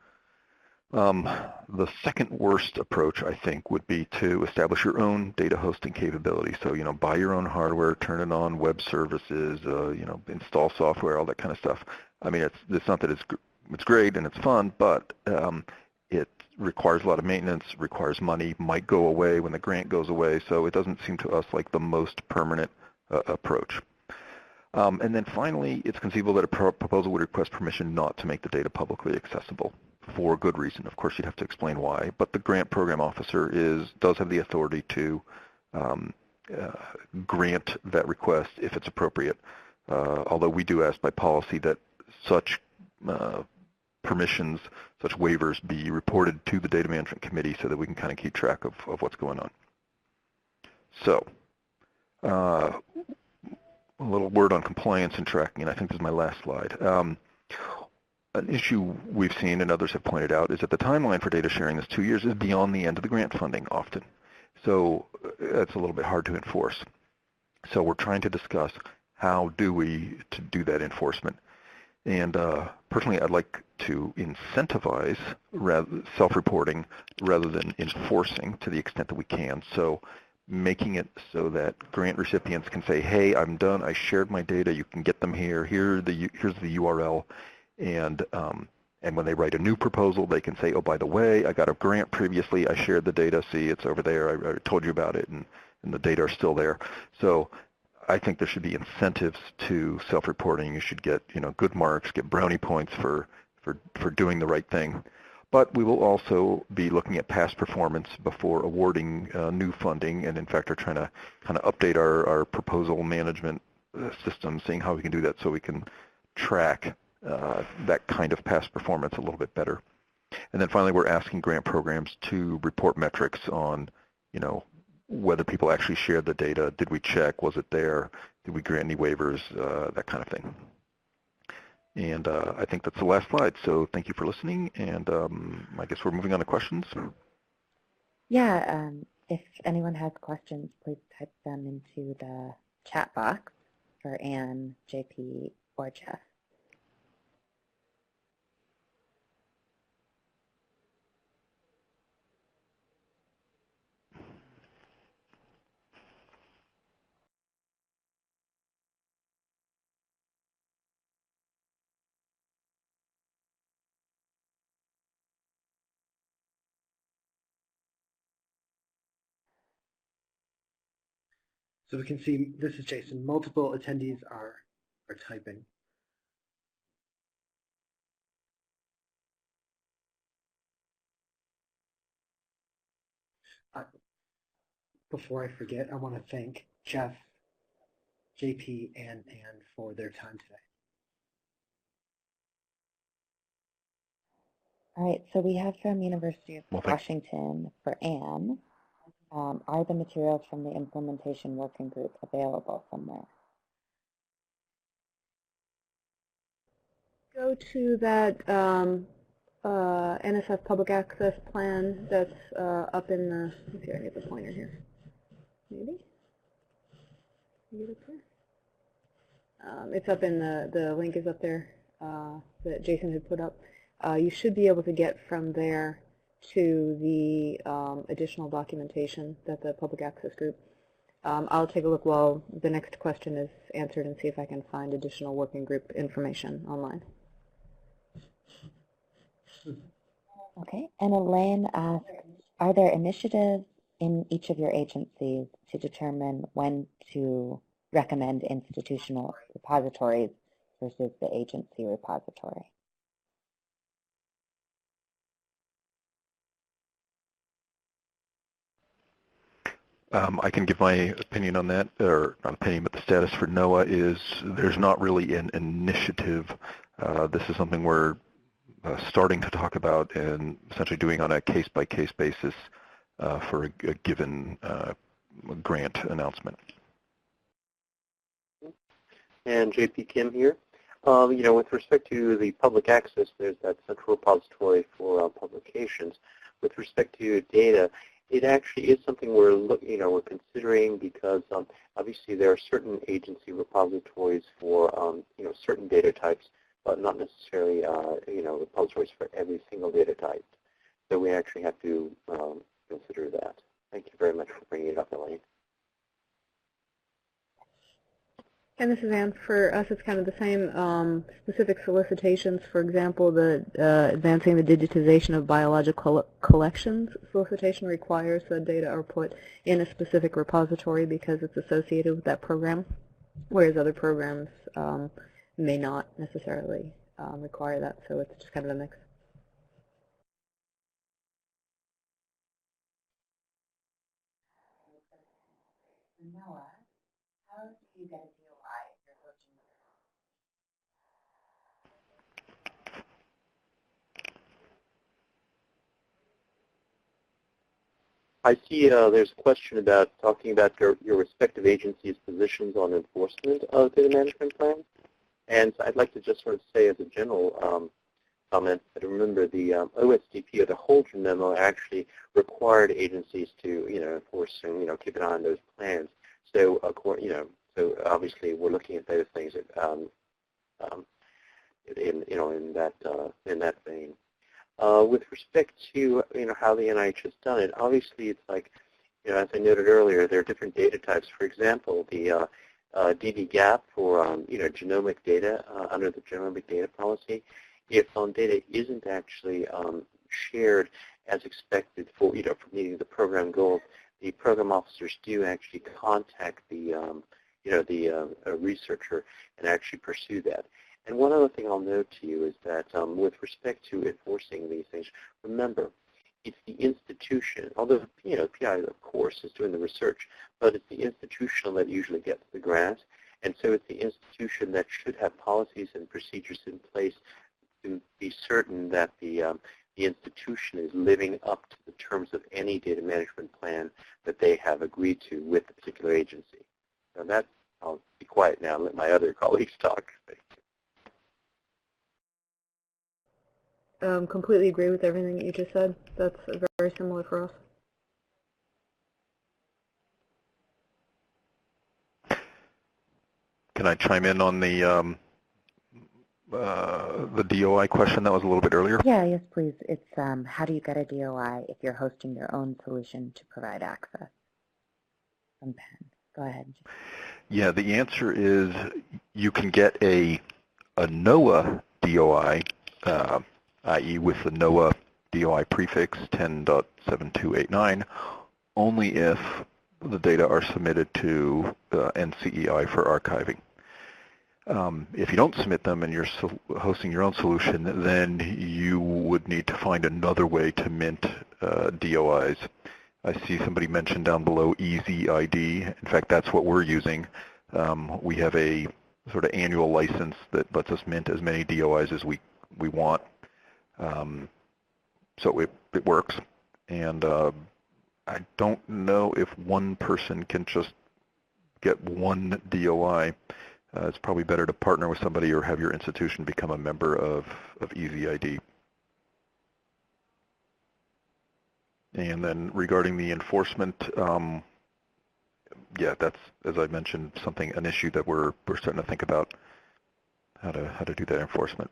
The second worst approach, I think, would be to establish your own data hosting capability. So, you know, buy your own hardware, turn it on, web services, you know, install software, all that kind of stuff. I mean, it's not that it's great and it's fun, but it requires a lot of maintenance, requires money, might go away when the grant goes away, so it doesn't seem to us like the most permanent approach. And then finally, it's conceivable that a proposal would request permission not to make the data publicly accessible for good reason. Of course, you'd have to explain why, but the grant program officer does have the authority to grant that request if it's appropriate, although we do ask by policy that such permissions, such waivers be reported to the Data Management Committee so that we can kind of keep track of what's going on. So, a little word on compliance and tracking, and I think this is my last slide. An issue we've seen and others have pointed out is that the timeline for data sharing, this 2 years, is beyond the end of the grant funding often. So that's a little bit hard to enforce. So we're trying to discuss how do we do that enforcement. And personally, I'd like to incentivize self-reporting rather than enforcing to the extent that we can. So making it so that grant recipients can say, hey, I'm done, I shared my data, you can get them here, here's the URL. And when they write a new proposal, they can say, oh, by the way, I got a grant previously, I shared the data, see, it's over there, I told you about it, and the data are still there. So I think there should be incentives to self-reporting. You should get, you know, good marks, get brownie points for doing the right thing. But we will also be looking at past performance before awarding new funding, and in fact are trying to kind of update our proposal management system, seeing how we can do that so we can track that kind of past performance a little bit better. And then finally, we're asking grant programs to report metrics on, you know, whether people actually shared the data, did we check, was it there, did we grant any waivers, that kind of thing. And I think that's the last slide, so thank you for listening, and I guess we're moving on to questions. Yeah, if anyone has questions, please type them into the chat box for Anne, JP, or Jeff. So we can see, this is Jason, multiple attendees are or typing. Before I forget, I want to thank Jeff, JP, and Ann for their time today. All right, so we have from University of Washington for Anne, are the materials from the implementation working group available somewhere? Go to that NSF public access plan that's up in the, let's see, I get the pointer here. Maybe? Can you get it there? It's up in the link is up there that Jason had put up. You should be able to get from there to the additional documentation that the public access group. I'll take a look while the next question is answered and see if I can find additional working group information online. Okay, and Elaine asks, are there initiatives in each of your agencies to determine when to recommend institutional repositories versus the agency repository? I can give my opinion on that, or not opinion, but the status for NOAA is there's not really an initiative. This is something we're starting to talk about and essentially doing on a case-by-case basis for a given grant announcement. And JP Kim here. With respect to the public access, there's that central repository for publications. With respect to data, it actually is something we're considering because obviously there are certain agency repositories for certain data types, but not necessarily repositories for every single data type. So we actually have to consider that. Thank you very much for bringing it up, Elaine. And this is Anne. For us, it's kind of the same specific solicitations. For example, the advancing the digitization of biological collections solicitation requires that data are put in a specific repository because it's associated with that program, whereas other programs may not necessarily require that. So it's just kind of a mix. Noah, how do you get a DOI if you're hosting I see there's a question about talking about your respective agencies' positions on enforcement of data management plans. And I'd like to just sort of say as a general comment that remember the OSDP or the Holdren memo actually required agencies to enforce and keep an eye on those plans. So so obviously we're looking at those things in that vein. With respect to how the NIH has done it, obviously it's like as I noted earlier, there are different data types. For example, the DB-GAP for genomic data under the genomic data policy. If data isn't actually shared as expected for for meeting the program goals, the program officers do actually contact the researcher and actually pursue that. And one other thing I'll note to you is that with respect to enforcing these things, remember, it's the institution, although PI, of course, is doing the research, but it's the institution that usually gets the grant. And so it's the institution that should have policies and procedures in place to be certain that the institution is living up to the terms of any data management plan that they have agreed to with the particular agency. Now that, I'll be quiet now and let my other colleagues talk. Completely agree with everything that you just said. That's very similar for us. Can I chime in on the DOI question that was a little bit earlier? Yeah, yes, please. It's how do you get a DOI if you're hosting your own solution to provide access? From Penn. Go ahead. Yeah, the answer is you can get a NOAA DOI, i.e. with the NOAA DOI prefix 10.7289, only if the data are submitted to NCEI for archiving. If you don't submit them and you're hosting your own solution, then you would need to find another way to mint DOIs. I see somebody mentioned down below EasyID. In fact, that's what we're using. We have a sort of annual license that lets us mint as many DOIs as we want. So it works. And I don't know if one person can just get one DOI. It's probably better to partner with somebody or have your institution become a member of EasyID. And then regarding the enforcement, yeah, that's, as I mentioned, an issue that we're starting to think about how to do that enforcement.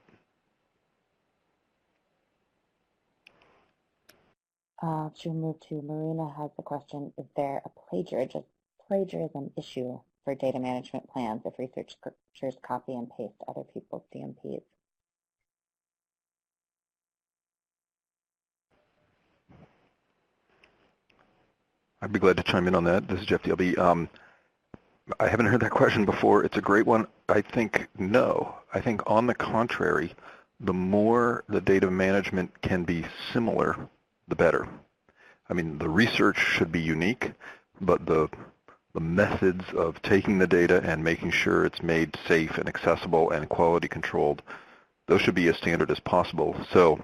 To move to Marina has a question: is there a plagiarism issue for data management plans if researchers copy and paste other people's DMPs? I'd be glad to chime in on that. This is Jeff DLB. I haven't heard that question before. It's a great one. I think no. I think on the contrary, the more the data management can be similar, the better. I mean, the research should be unique, but the methods of taking the data and making sure it's made safe and accessible and quality controlled, those should be as standard as possible. So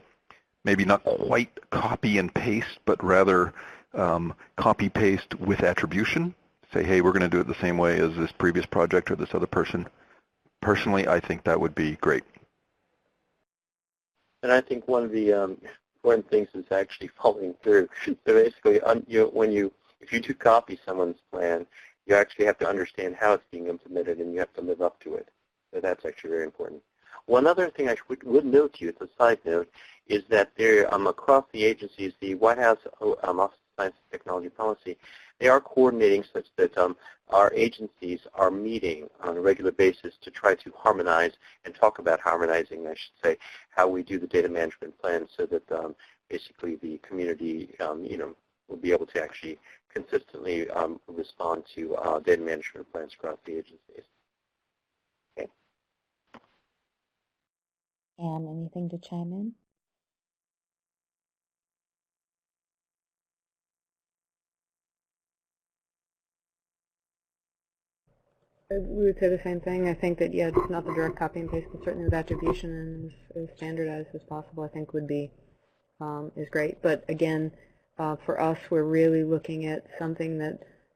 maybe not quite copy and paste, but rather copy paste with attribution. Say, hey, we're going to do it the same way as this previous project or this other person. Personally, I think that would be great. And I think one of the important things is actually following through. So basically, if you do copy someone's plan, you actually have to understand how it's being implemented, and you have to live up to it. So that's actually very important. One other thing I would note to you, as a side note, is that there, across the agencies, the White House Office of Science and Technology Policy, they are coordinating such that our agencies are meeting on a regular basis to try to harmonize and talk about harmonizing, I should say, how we do the data management plan, so that basically the community, will be able to actually consistently respond to data management plans across the agencies. Okay. Anne, anything to chime in? We would say the same thing. I think that, yeah, it's not the direct copy and paste, but certainly with attribution and as standardized as possible, I think would be, is great. But again, for us, we're really looking at something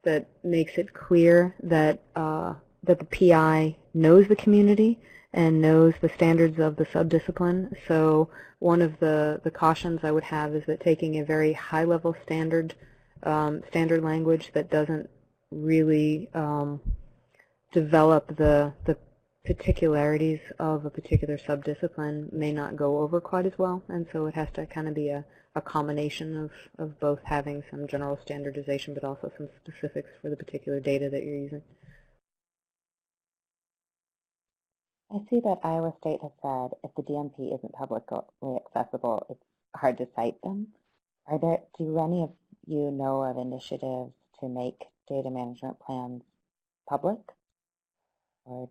that makes it clear that that the PI knows the community and knows the standards of the subdiscipline. So one of the cautions I would have is that taking a very high-level standard language that doesn't really develop the particularities of a particular subdiscipline may not go over quite as well, and so it has to kind of be a combination of both having some general standardization but also some specifics for the particular data that you're using. I see that Iowa State has said if the DMP isn't publicly accessible, it's hard to cite them. Do any of you know of initiatives to make data management plans public? Or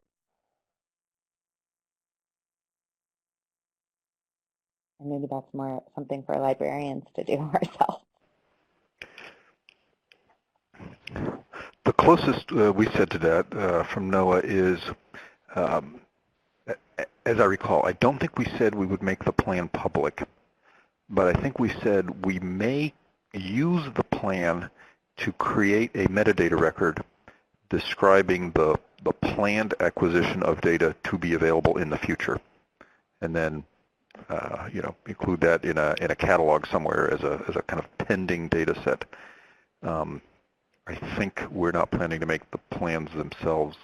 maybe that's more something for librarians to do ourselves. The closest we said to that from NOAA is, as I recall, I don't think we said we would make the plan public, but I think we said we may use the plan to create a metadata record describing the planned acquisition of data to be available in the future, and then include that in a catalog somewhere as a kind of pending data set. I think we're not planning to make the plans themselves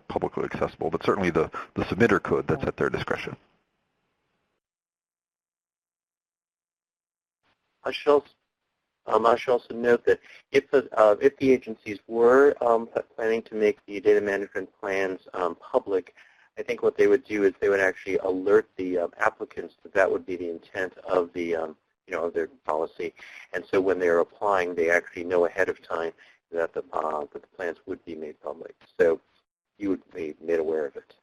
publicly accessible, but certainly the submitter could. That's at their discretion. I should also note that if the agencies were planning to make the data management plans public, I think what they would do is they would actually alert the applicants that would be the intent of the of their policy, and so when they're applying, they actually know ahead of time that the plans would be made public. So you would be made aware of it.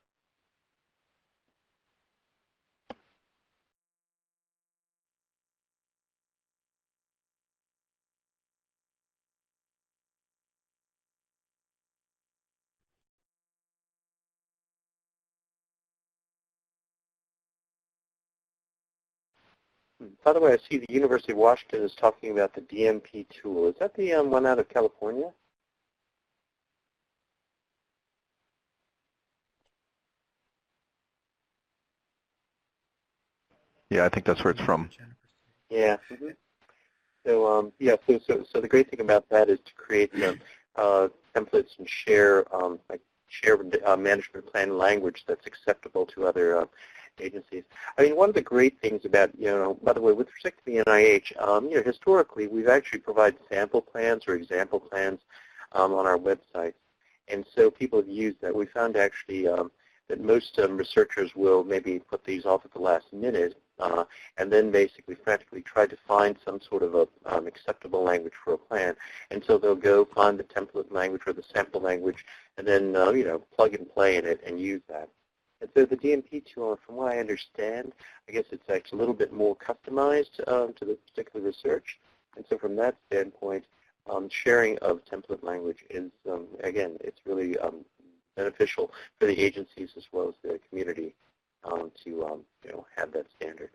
By the way, I see the University of Washington is talking about the DMP tool. Is that the one out of California? Yeah, I think that's where it's from. Yeah. Mm-hmm. So so the great thing about that is to create templates and share management plan language that's acceptable to other agencies. I mean, one of the great things about, by the way, with respect to the NIH, historically we've actually provided sample plans or example plans on our website, and so people have used that. We found actually that most researchers will maybe put these off at the last minute and then basically frantically try to find some sort of acceptable language for a plan. And so they'll go find the template language or the sample language and then, plug and play in it and use that. And so the DMP tool, from what I understand, I guess it's actually a little bit more customized to the particular research. And so from that standpoint, sharing of template language is, again, it's really beneficial for the agencies as well as the community to have that standard.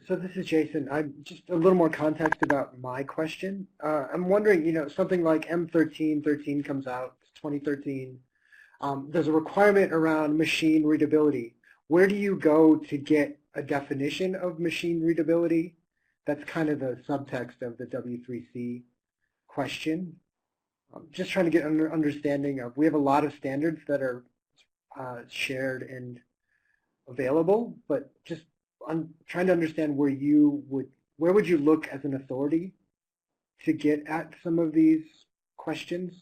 So this is Jason. I'm just a little more context about my question. I'm wondering, something like M1313 comes out, 2013. There's a requirement around machine readability. Where do you go to get a definition of machine readability? That's kind of the subtext of the W3C question. Just trying to get an understanding of, we have a lot of standards that are shared and available, but just I'm trying to understand where would you look as an authority to get at some of these questions?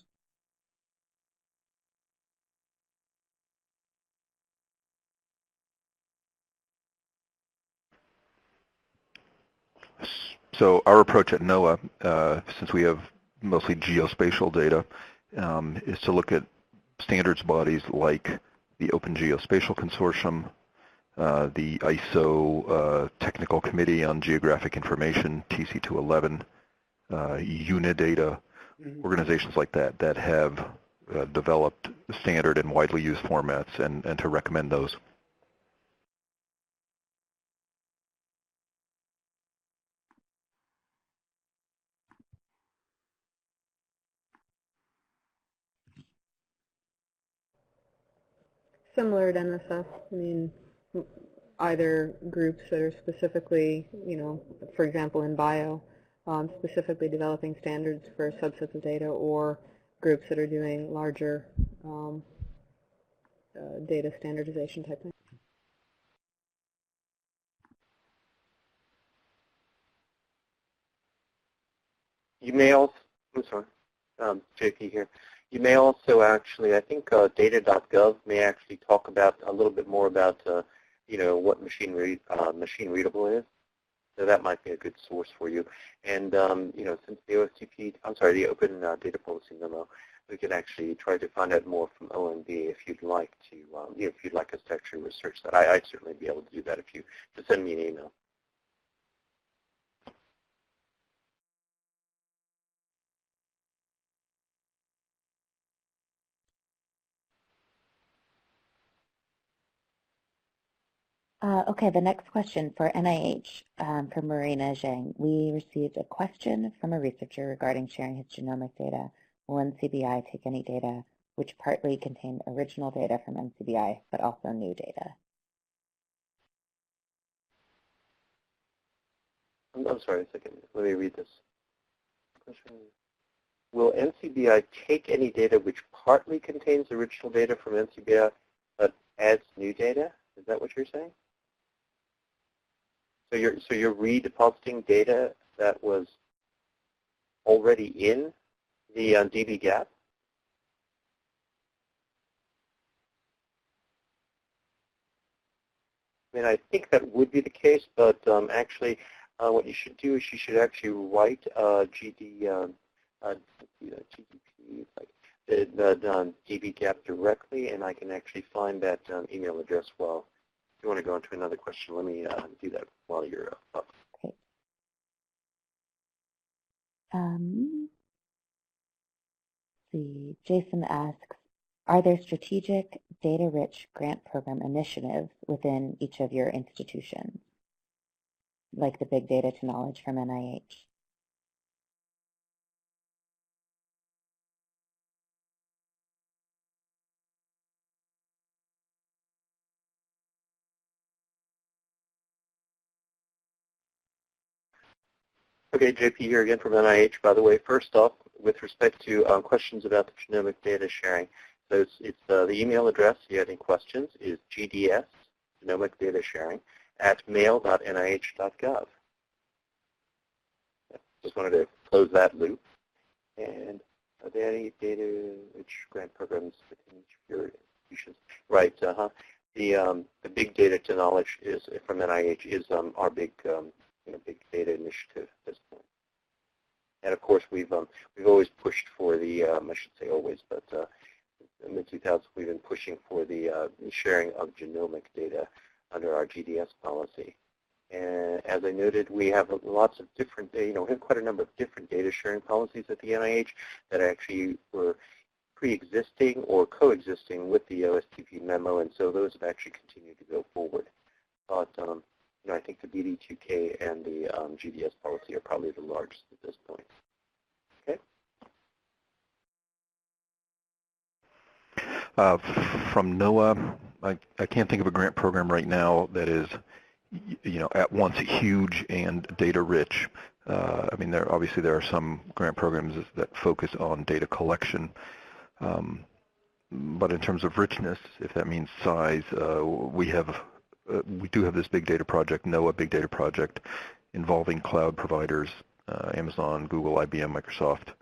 So our approach at NOAA, since we have mostly geospatial data, is to look at standards bodies like the Open Geospatial Consortium, the ISO Technical Committee on Geographic Information, TC211, Unidata, organizations like that that have developed standard and widely used formats, and to recommend those. Similar to NSF, I mean, either groups that are specifically, for example, in bio, specifically developing standards for subsets of data, or groups that are doing larger data standardization type things. You may also, I'm sorry, JP here. You may also actually, I think data.gov may actually talk about a little bit more about, what machine readable is. So that might be a good source for you. And, since the OSTP, I'm sorry, the Open Data Policy Memo, we can actually try to find out more from ONB if you'd like to, if you'd like us to actually research that. I'd certainly be able to do that if you just send me an email. Okay, the next question for NIH from Marina Zhang. We received a question from a researcher regarding sharing his genomic data. Will NCBI take any data which partly contain original data from NCBI, but also new data? I'm sorry, a second. Let me read this. Will NCBI take any data which partly contains original data from NCBI, but adds new data? Is that what you're saying? So you're redepositing data that was already in the DB gap? I mean, I think that would be the case, but actually, what you should do is you should actually write GDP, like the DB gap directly, and I can actually find that email address well. If you want to go into another question, let me do that while you're up. Okay. See, Jason asks, Are there strategic data-rich grant program initiatives within each of your institutions, like the Big Data to Knowledge from NIH? Okay, JP here again from NIH. By the way, first off, with respect to questions about the genomic data sharing, so it's the email address, if you have any questions, is GDS, genomic data sharing, at mail.nih.gov. Just wanted to close that loop. And are there any data-rich grant programs within each of your institutions? Right, the Big Data to Knowledge is from NIH is our big big data initiative at this point. And of course, we've always pushed for the I should say always, but in the 2000s we've been pushing for the sharing of genomic data under our GDS policy. And as I noted, we have lots of different, we have quite a number of different data sharing policies at the NIH that actually were pre-existing or coexisting with the OSTP memo, and so those have actually continued to go forward. But I think the BD2K and the GDS policy are probably the largest at this point. Okay. From NOAA, I can't think of a grant program right now that is, at once huge and data rich. I mean, obviously there are some grant programs that focus on data collection, but in terms of richness, if that means size, we do have this big data project, NOAA Big Data Project, involving cloud providers, Amazon, Google, IBM, Microsoft,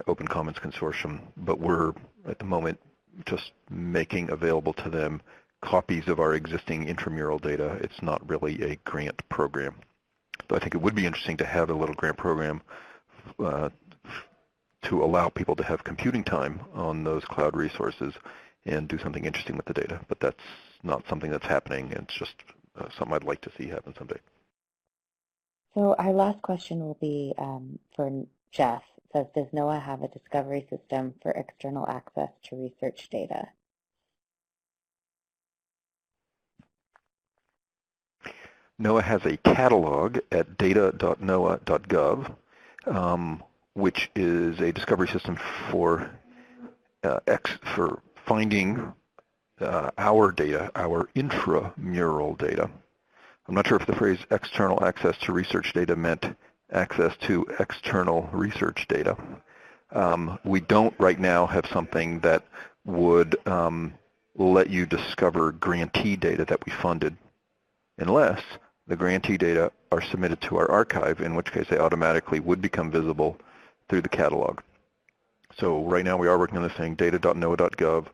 Open Commons Consortium, but we're at the moment just making available to them copies of our existing intramural data. It's not really a grant program. But I think it would be interesting to have a little grant program to allow people to have computing time on those cloud resources and do something interesting with the data. But that's not something that's happening. It's just something I'd like to see happen someday. So our last question will be for Jeff. It says, does NOAA have a discovery system for external access to research data? NOAA has a catalog at data.noaa.gov, which is a discovery system for finding our data, our intramural data. I'm not sure if the phrase external access to research data meant access to external research data. We don't right now have something that would let you discover grantee data that we funded, unless the grantee data are submitted to our archive, in which case they automatically would become visible through the catalog. So right now we are working on this thing, data.noaa.gov,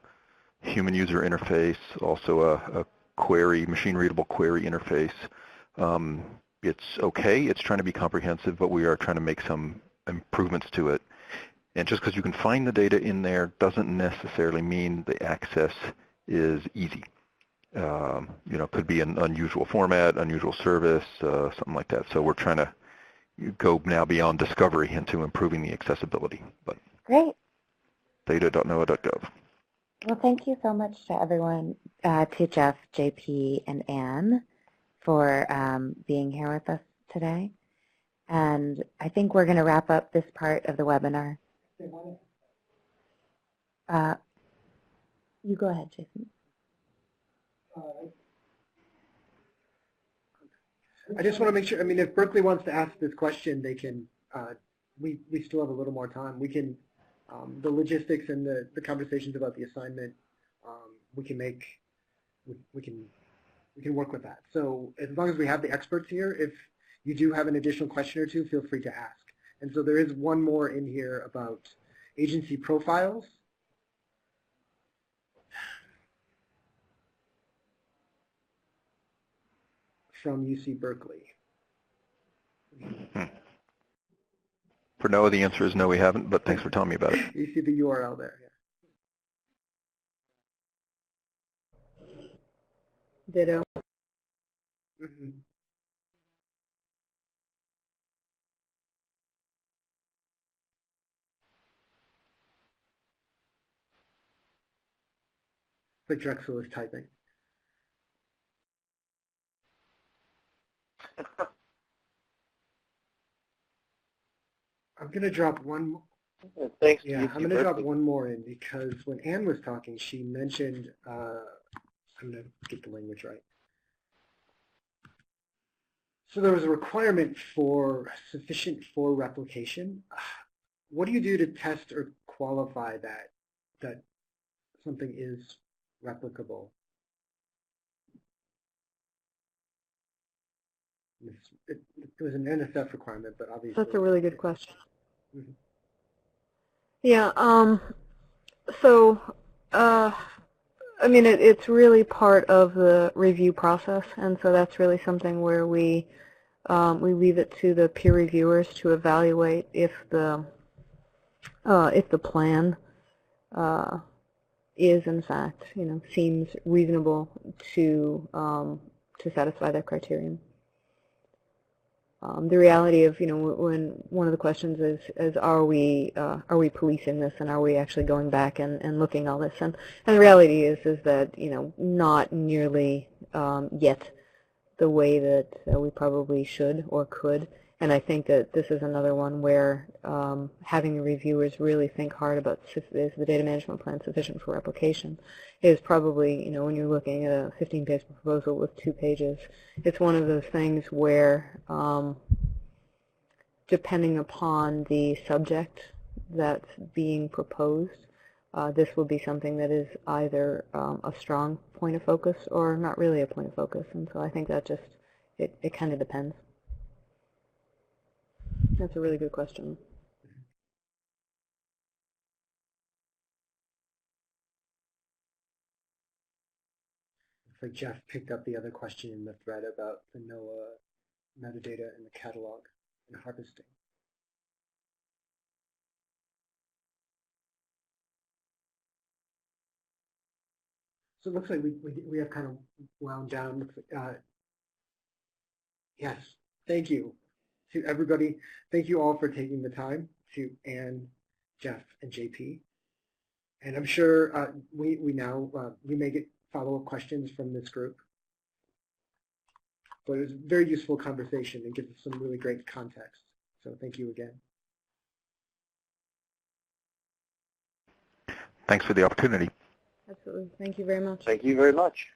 human user interface, also a query, machine-readable query interface. It's okay, it's trying to be comprehensive, but we are trying to make some improvements to it. And just because you can find the data in there doesn't necessarily mean the access is easy. Could be an unusual format, unusual service, something like that. So we're trying to go now beyond discovery into improving the accessibility. But Great. data.noaa.gov. Well, thank you so much to everyone, to Jeff, JP, and Anne for being here with us today. And I think we're going to wrap up this part of the webinar. You go ahead, Jason. I just want to make sure, if Berkeley wants to ask this question, they can, we still have a little more time. We can, the logistics and the conversations about the assignment, we can work with that. So as long as we have the experts here, if you do have an additional question or two, feel free to ask. And so there is one more in here about agency profiles. From UC Berkeley. For NOAA, the answer is no, we haven't, but thanks for telling me about it. You see the URL there. Yeah. Ditto. Mm-hmm. like Drexel is typing. I'm going to drop one. Thanks. Yeah, I'm going to drop one more in because when Anne was talking, she mentioned, I'm going to get the language right. So there was a requirement for sufficient for replication. What do you do to test or qualify that something is replicable? It was an NSF requirement, but obviously That's a really good question. Mm-hmm. Yeah. So, I mean, it's really part of the review process, and so that's really something where we leave it to the peer reviewers to evaluate if the plan is in fact, seems reasonable to satisfy that criterion. The reality of, when one of the questions is are we policing this, and are we actually going back and looking at all this? And the reality is that, not nearly yet the way that we probably should or could. And I think that this is another one where having the reviewers really think hard about is the data management plan sufficient for replication is probably, when you're looking at a 15-page proposal with 2 pages, it's one of those things where depending upon the subject that's being proposed, this will be something that is either a strong point of focus or not really a point of focus. And so I think that just, it kind of depends. That's a really good question. Looks like Jeff picked up the other question in the thread about the NOAA metadata in the catalog and harvesting. So it looks like we have kind of wound down. Yes, thank you to everybody. Thank you all for taking the time, to Anne, Jeff, and JP. And I'm sure we may get follow-up questions from this group. But it was a very useful conversation and gives us some really great context. So thank you again. Thanks for the opportunity. Absolutely. Thank you very much. Thank you very much.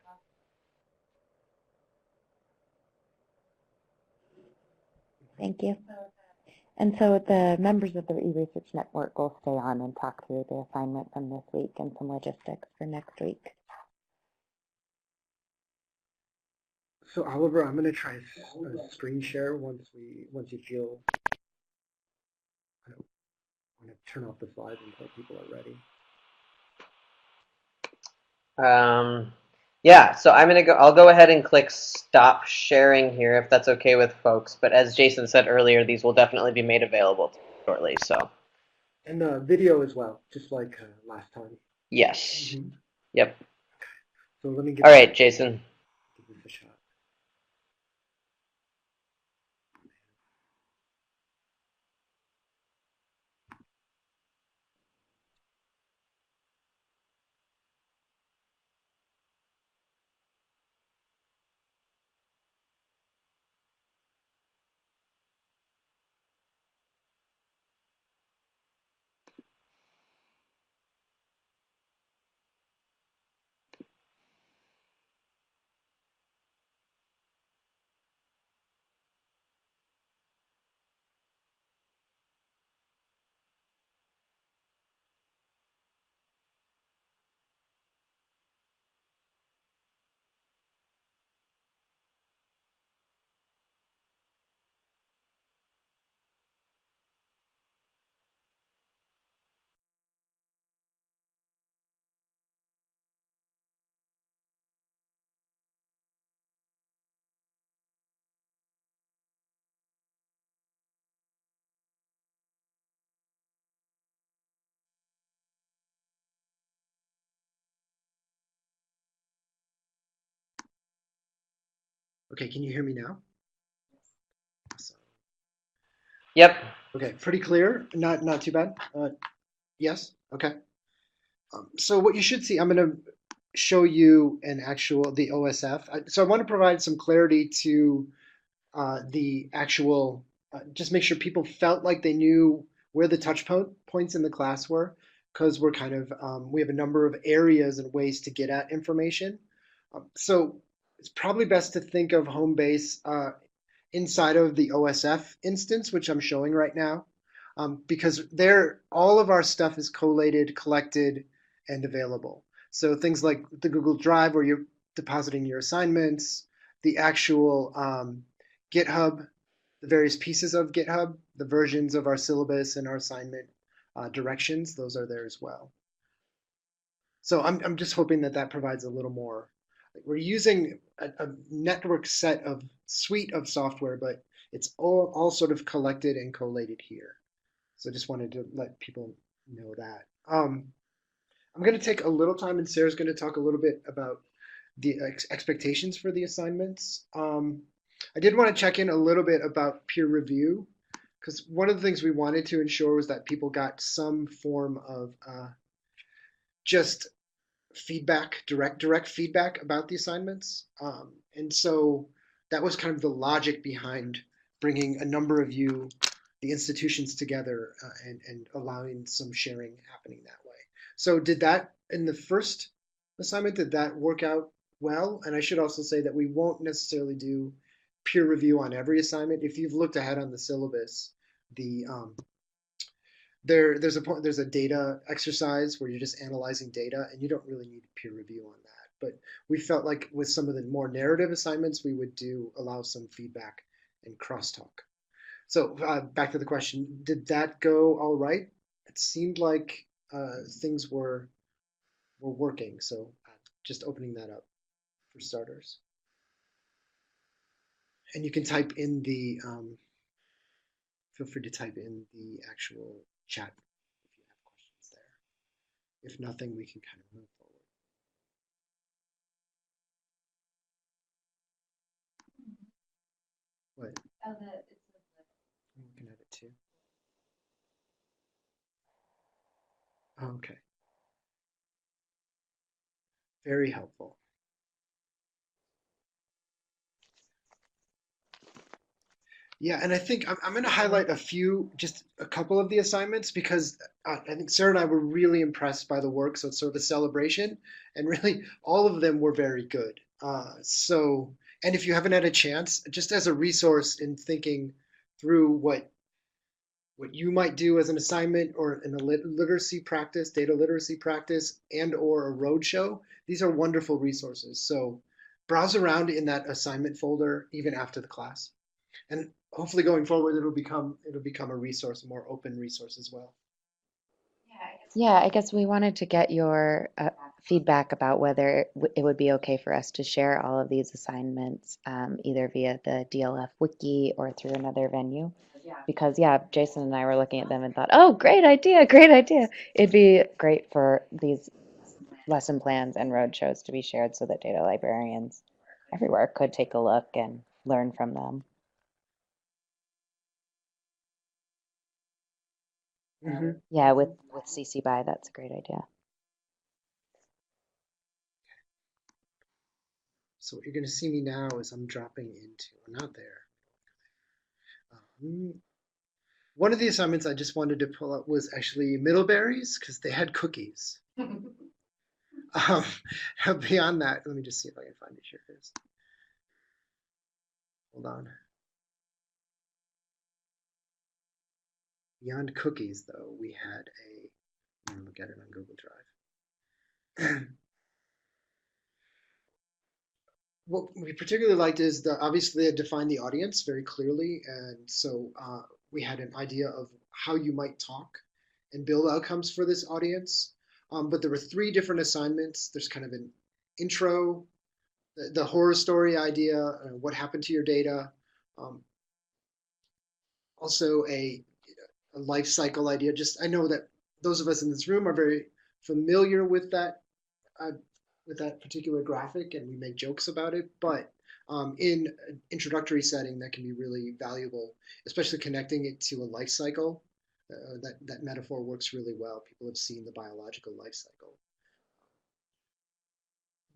Thank you. And so the members of the eResearch network will stay on and talk through the assignment from this week and some logistics for next week. So Oliver, I'm going to try a screen share once you feel. I want to turn off the slides until people are ready. Yeah, so I'll go ahead and click stop sharing here if that's okay with folks. But as Jason said earlier, these will definitely be made available shortly. So. And the video as well, just like last time. Yes. Mm-hmm. Yep. So let me get. All right, Jason. Give this a shot. Okay, can you hear me now? Awesome. Yep. Okay, pretty clear. Not too bad. Yes. Okay. So what you should see, I'm going to show you the OSF. So I want to provide some clarity to the actual, just make sure people felt like they knew where the points in the class were, because we have a number of areas and ways to get at information. So it's probably best to think of home base inside of the OSF instance, which I'm showing right now, because there all of our stuff is collated, collected, and available. So things like the Google Drive where you're depositing your assignments, the actual GitHub, the various pieces of GitHub, the versions of our syllabus and our assignment directions, those are there as well. So I'm just hoping that that provides a little more. We're using a network suite of software, but it's all sort of collected and collated here. So I just wanted to let people know that. I'm going to take a little time, and Sarah's going to talk a little bit about the expectations for the assignments. I did want to check in a little bit about peer review, because one of the things we wanted to ensure was that people got some form of just feedback, direct feedback about the assignments. And so that was kind of the logic behind bringing a number of you, the institutions together, and allowing some sharing happening that way. So did that, in the first assignment, did that work out well? And I should also say that we won't necessarily do peer review on every assignment. If you've looked ahead on the syllabus, there's a data exercise where you're just analyzing data, and you don't really need peer review on that. But we felt like with some of the more narrative assignments, we would allow some feedback and crosstalk. So back to the question, did that go all right? It seemed like things were working. So just opening that up for starters. And you can type in feel free to type in the actual chat if you have questions there. If nothing, we can kind of move forward. What? Oh, I'm looking at it too. Okay. Very helpful. Yeah, and I think I'm going to highlight just a couple of the assignments, because I think Sarah and I were really impressed by the work. So it's sort of a celebration, and really all of them were very good. And if you haven't had a chance, just as a resource in thinking through what you might do as an assignment or in a literacy practice, data literacy practice, and or a roadshow, these are wonderful resources. So browse around in that assignment folder even after the class. And hopefully going forward, it'll become a resource, a more open resource as well. Yeah, I guess we wanted to get your feedback about whether it would be okay for us to share all of these assignments either via the DLF wiki or through another venue. Because, yeah, Jason and I were looking at them and thought, oh, great idea, great idea. It'd be great for these lesson plans and roadshows to be shared so that data librarians everywhere could take a look and learn from them. Mm-hmm. Yeah, with CC BY, that's a great idea. So what you're going to see me now is I'm dropping into, not there. One of the assignments I just wanted to pull up was actually Middlebury's, because they had cookies. Beyond that, let me just see if I can find it. Here it is. Hold on. Beyond cookies, though, we had I'm going to look at it on Google Drive. What we particularly liked is obviously they defined the audience very clearly, and so we had an idea of how you might talk and build outcomes for this audience. But there were 3 different assignments. There's kind of an intro, the horror story idea, what happened to your data, also a life cycle idea. Just I know that those of us in this room are very familiar with that particular graphic, and we make jokes about it, but in an introductory setting that can be really valuable, especially connecting it to a life cycle. That metaphor works really well. People have seen the biological life cycle.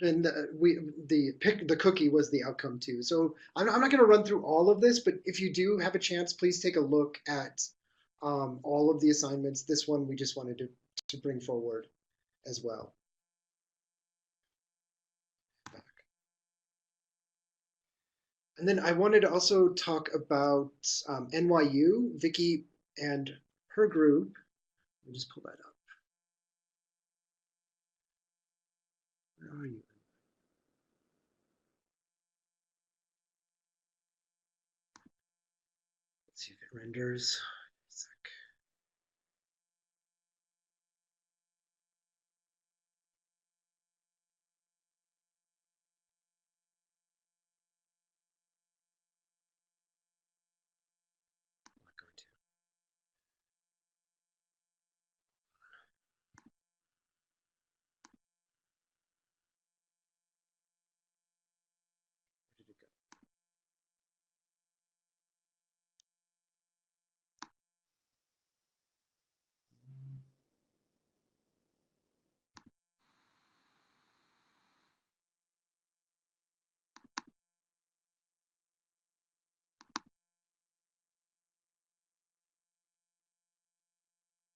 then the cookie was the outcome too. So I'm not going to run through all of this, but if you do have a chance, please take a look at all of the assignments. This one we just wanted to bring forward as well. And then I wanted to also talk about NYU, Vicky and her group. Let me just pull that up. Where are you? Let's see if it renders.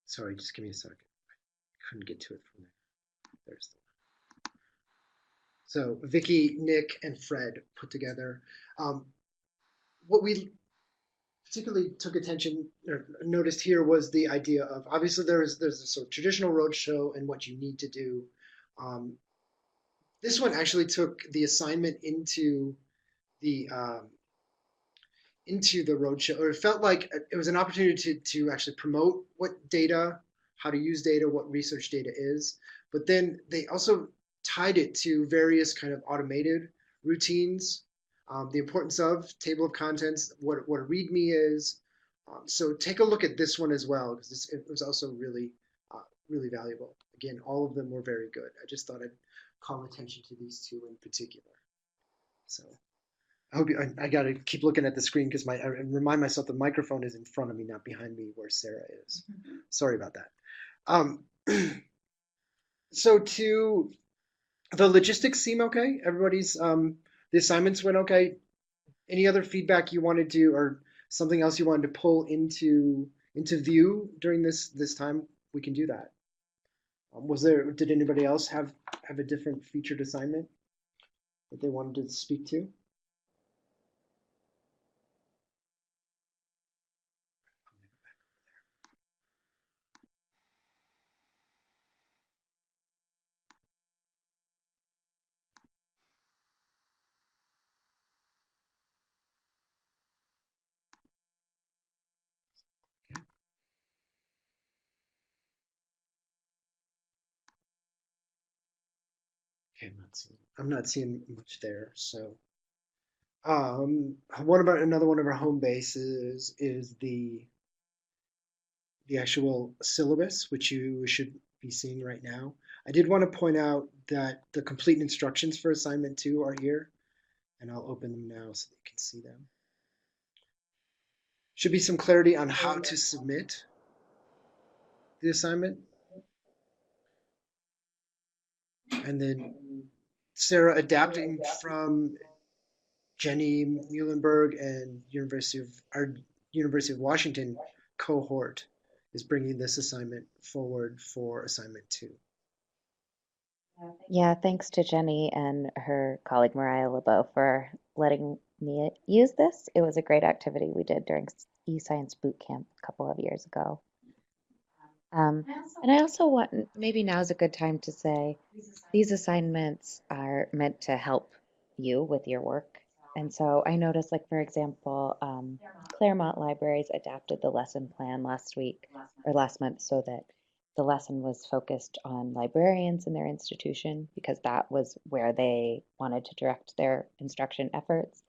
Sorry, just give me a second. I couldn't get to it from there. There's the one. So Vicky, Nick, and Fred put together. What we particularly took attention or noticed here was the idea of obviously there's a sort of traditional roadshow and what you need to do. This one actually took the assignment the um, into the roadshow, or it felt like it was an opportunity to actually promote what data, how to use data, what research data is. But then they also tied it to various kind of automated routines, the importance of table of contents, what a README is. So take a look at this one as well, because it was also really valuable. Again, all of them were very good. I just thought I'd call attention to these two in particular. So I hope I got to keep looking at the screen because I remind myself the microphone is in front of me, not behind me where Sarah is. Sorry about that. Um, so to the logistics seem okay. Everybody's the assignments went okay. Any other feedback you wanted to, or something else you wanted to pull into view during this time? We can do that. Did anybody else have a different featured assignment that they wanted to speak to? Okay, I'm not seeing much there. So, what about another one of our home bases is the actual syllabus, which you should be seeing right now. I did want to point out that the complete instructions for assignment 2 are here, and I'll open them now so that you can see them. Should be some clarity on how to submit the assignment. And then Sarah, adapting from Jenny Muhlenberg and our University of Washington cohort is bringing this assignment forward for assignment 2. Yeah, thanks to Jenny and her colleague Mariah LeBeau for letting me use this. It was a great activity we did during eScience Boot Camp a couple of years ago. And I also want, maybe now is a good time to say, these assignments are meant to help you with your work. And so I noticed, like, for example, Claremont Libraries adapted the lesson plan last week or last month so that the lesson was focused on librarians in their institution because that was where they wanted to direct their instruction efforts.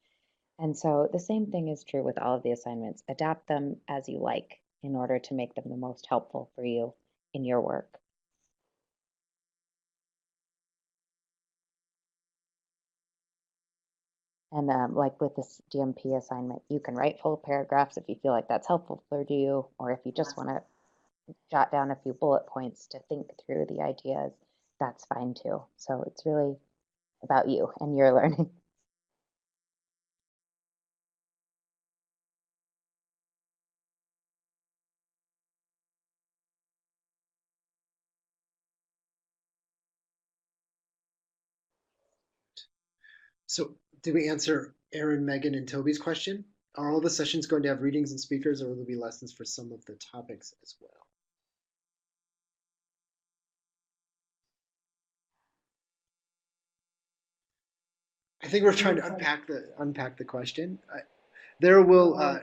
And so the same thing is true with all of the assignments. Adapt them as you like in order to make them the most helpful for you in your work. And like with this DMP assignment, you can write full paragraphs if you feel like that's helpful for you, or if you just want to jot down a few bullet points to think through the ideas, that's fine too. So it's really about you and your learning. So did we answer Aaron, Megan, and Toby's question? Are all the sessions going to have readings and speakers, or will there be lessons for some of the topics as well? I think we're trying to unpack the question. There will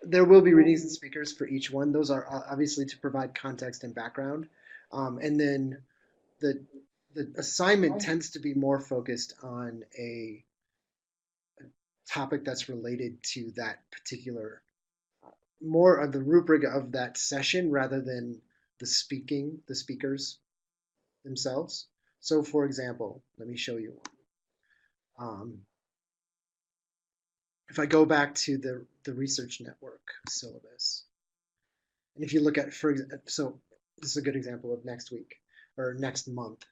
there will be readings and speakers for each one. Those are obviously to provide context and background, and then the the assignment tends to be more focused on a topic that's related to that particular, more of the rubric of that session rather than the speakers themselves. So for example, let me show you one. If I go back to the research network syllabus, and if you look at, so this is a good example of next week or next month.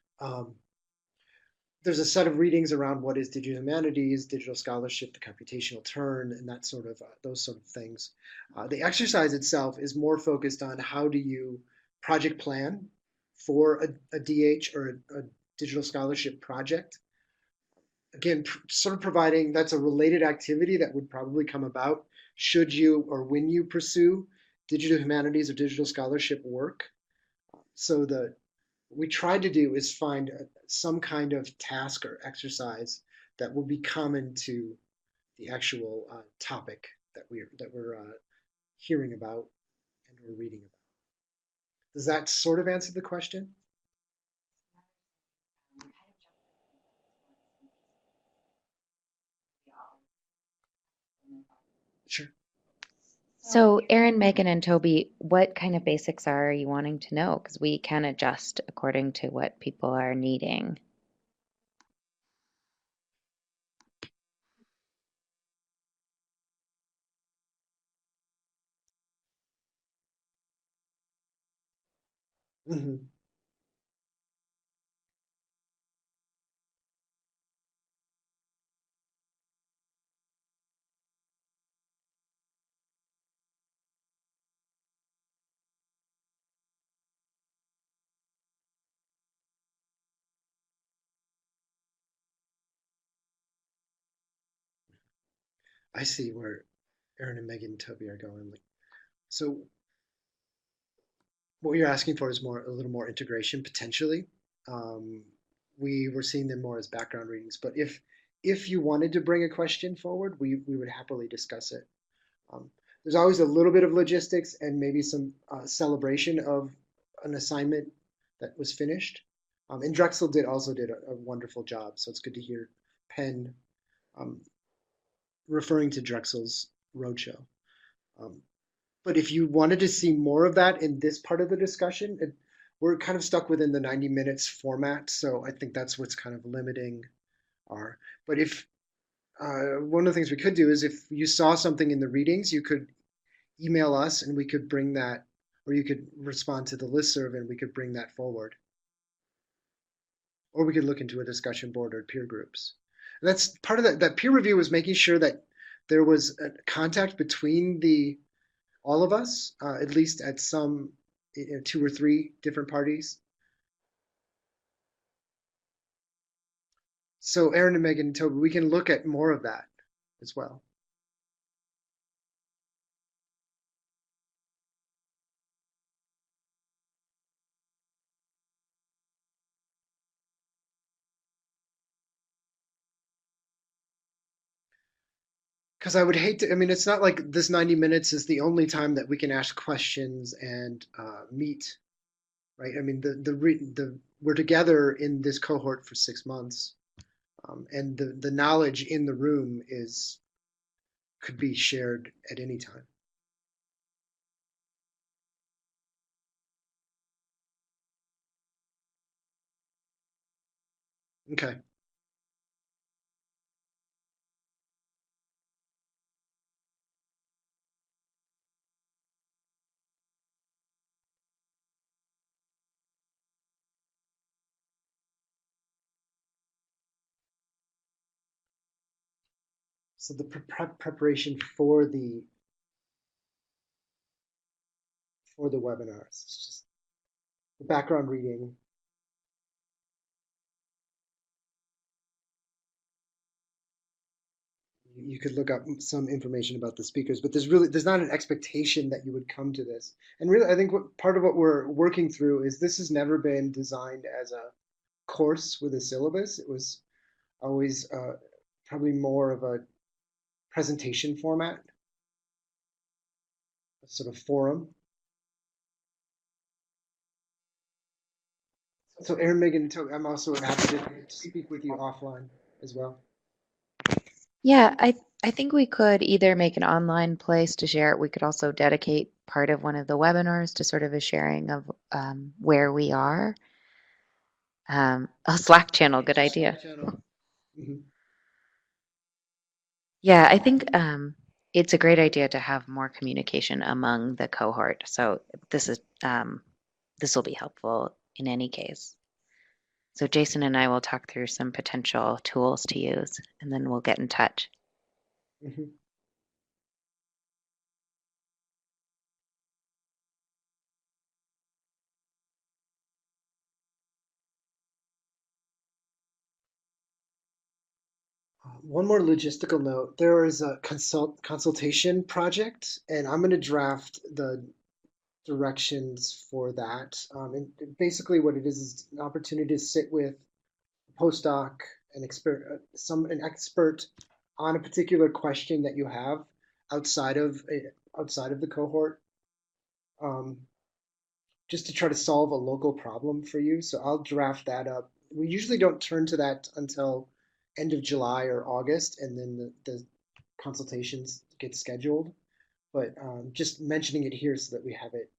There's a set of readings around what is digital humanities, digital scholarship, the computational turn, and that sort of those sort of things. The exercise itself is more focused on how do you project plan for a DH or a digital scholarship project. Again, sort of providing that's a related activity that would probably come about should you or when you pursue digital humanities or digital scholarship work. So what we tried to do is find some kind of task or exercise that will be common to the actual topic that we're hearing about and we're reading about. Does that sort of answer the question? Sure. So Erin, Megan, and Toby, what kind of basics are you wanting to know? Because we can adjust according to what people are needing. Mm-hmm. I see where Aaron and Megan and Toby are going. So what you're asking for is a little more integration potentially. Um, we were seeing them more as background readings, but if you wanted to bring a question forward, we would happily discuss it. There's always a little bit of logistics and maybe some celebration of an assignment that was finished. And Drexel also did a wonderful job, so it's good to hear Penn um, referring to Drexel's roadshow. Um, but if you wanted to see more of that in this part of the discussion, we're kind of stuck within the 90 minutes format, so I think that's what's kind of limiting our. But if one of the things we could do is if you saw something in the readings, you could email us and we could bring that, or you could respond to the listserv and we could bring that forward. Or we could look into a discussion board or peer groups. And that's part of that peer review was making sure that there was a contact between all of us, at least at some 2 or 3 different parties. So Aaron and Megan and Toby, we can look at more of that as well. Because I would hate to, I mean, it's not like this 90 minutes is the only time that we can ask questions and meet, right? I mean, we're together in this cohort for 6 months, and the knowledge in the room could be shared at any time. Okay. So the preparation for the webinars. It's just the background reading. You could look up some information about the speakers, but there's not an expectation that you would come to this. And really, I think part of what we're working through is this has never been designed as a course with a syllabus. It was always probably more of a presentation format, a sort of forum. So Aaron, Megan, I'm also happy to speak with you offline as well. Yeah, I think we could either make an online place to share it. We could also dedicate part of one of the webinars to sort of a sharing of where we are. A Slack channel, good idea. Slack channel. Mm-hmm. Yeah, I think it's a great idea to have more communication among the cohort. So this will be helpful in any case. So Jason and I will talk through some potential tools to use, and then we'll get in touch. Mm-hmm. One more logistical note. There is a consultation project, and I'm going to draft the directions for that. And basically what it is an opportunity to sit with a postdoc, an expert on a particular question that you have outside of the cohort, um, just to try to solve a local problem for you. So I'll draft that up. We usually don't turn to that until end of July or August, and then the consultations get scheduled. But just mentioning it here so that we have it,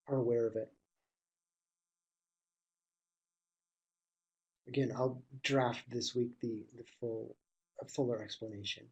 are aware of it. Again, I'll draft this week the fuller explanation.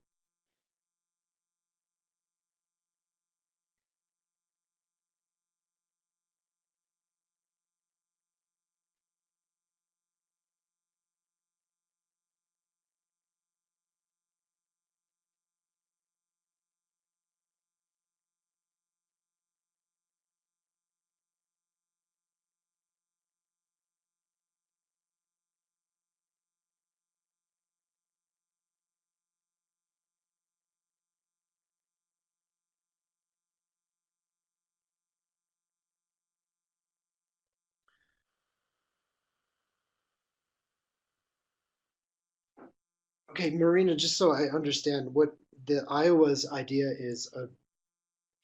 Okay, Marina, just so I understand, what the Iowa's idea is a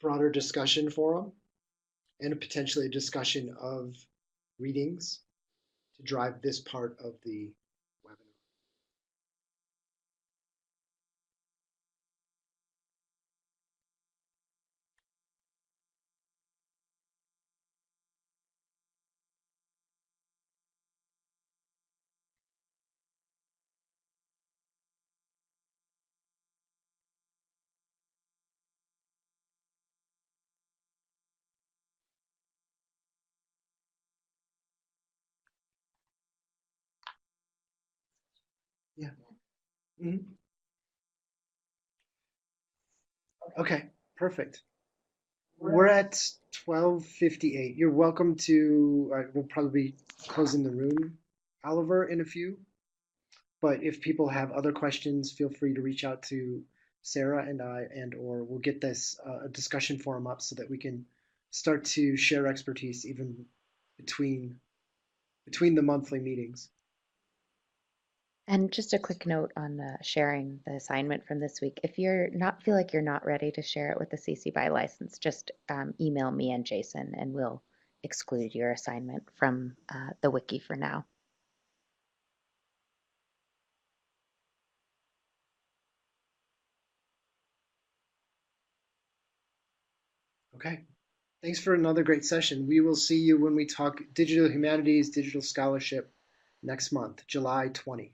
broader discussion forum and potentially a discussion of readings to drive this part of the webinar. Yeah. Mm-hmm. Okay, perfect. We're at 12:58. You're welcome to, we'll probably be closing the room, Oliver, in a few. But if people have other questions, feel free to reach out to Sarah and I, or we'll get this discussion forum up so that we can start to share expertise even between the monthly meetings. And just a quick note on the sharing the assignment from this week. If you're not feel like you're not ready to share it with the CC BY license, just email me and Jason, and we'll exclude your assignment from the wiki for now. Okay. Thanks for another great session. We will see you when we talk digital humanities, digital scholarship next month, July 20.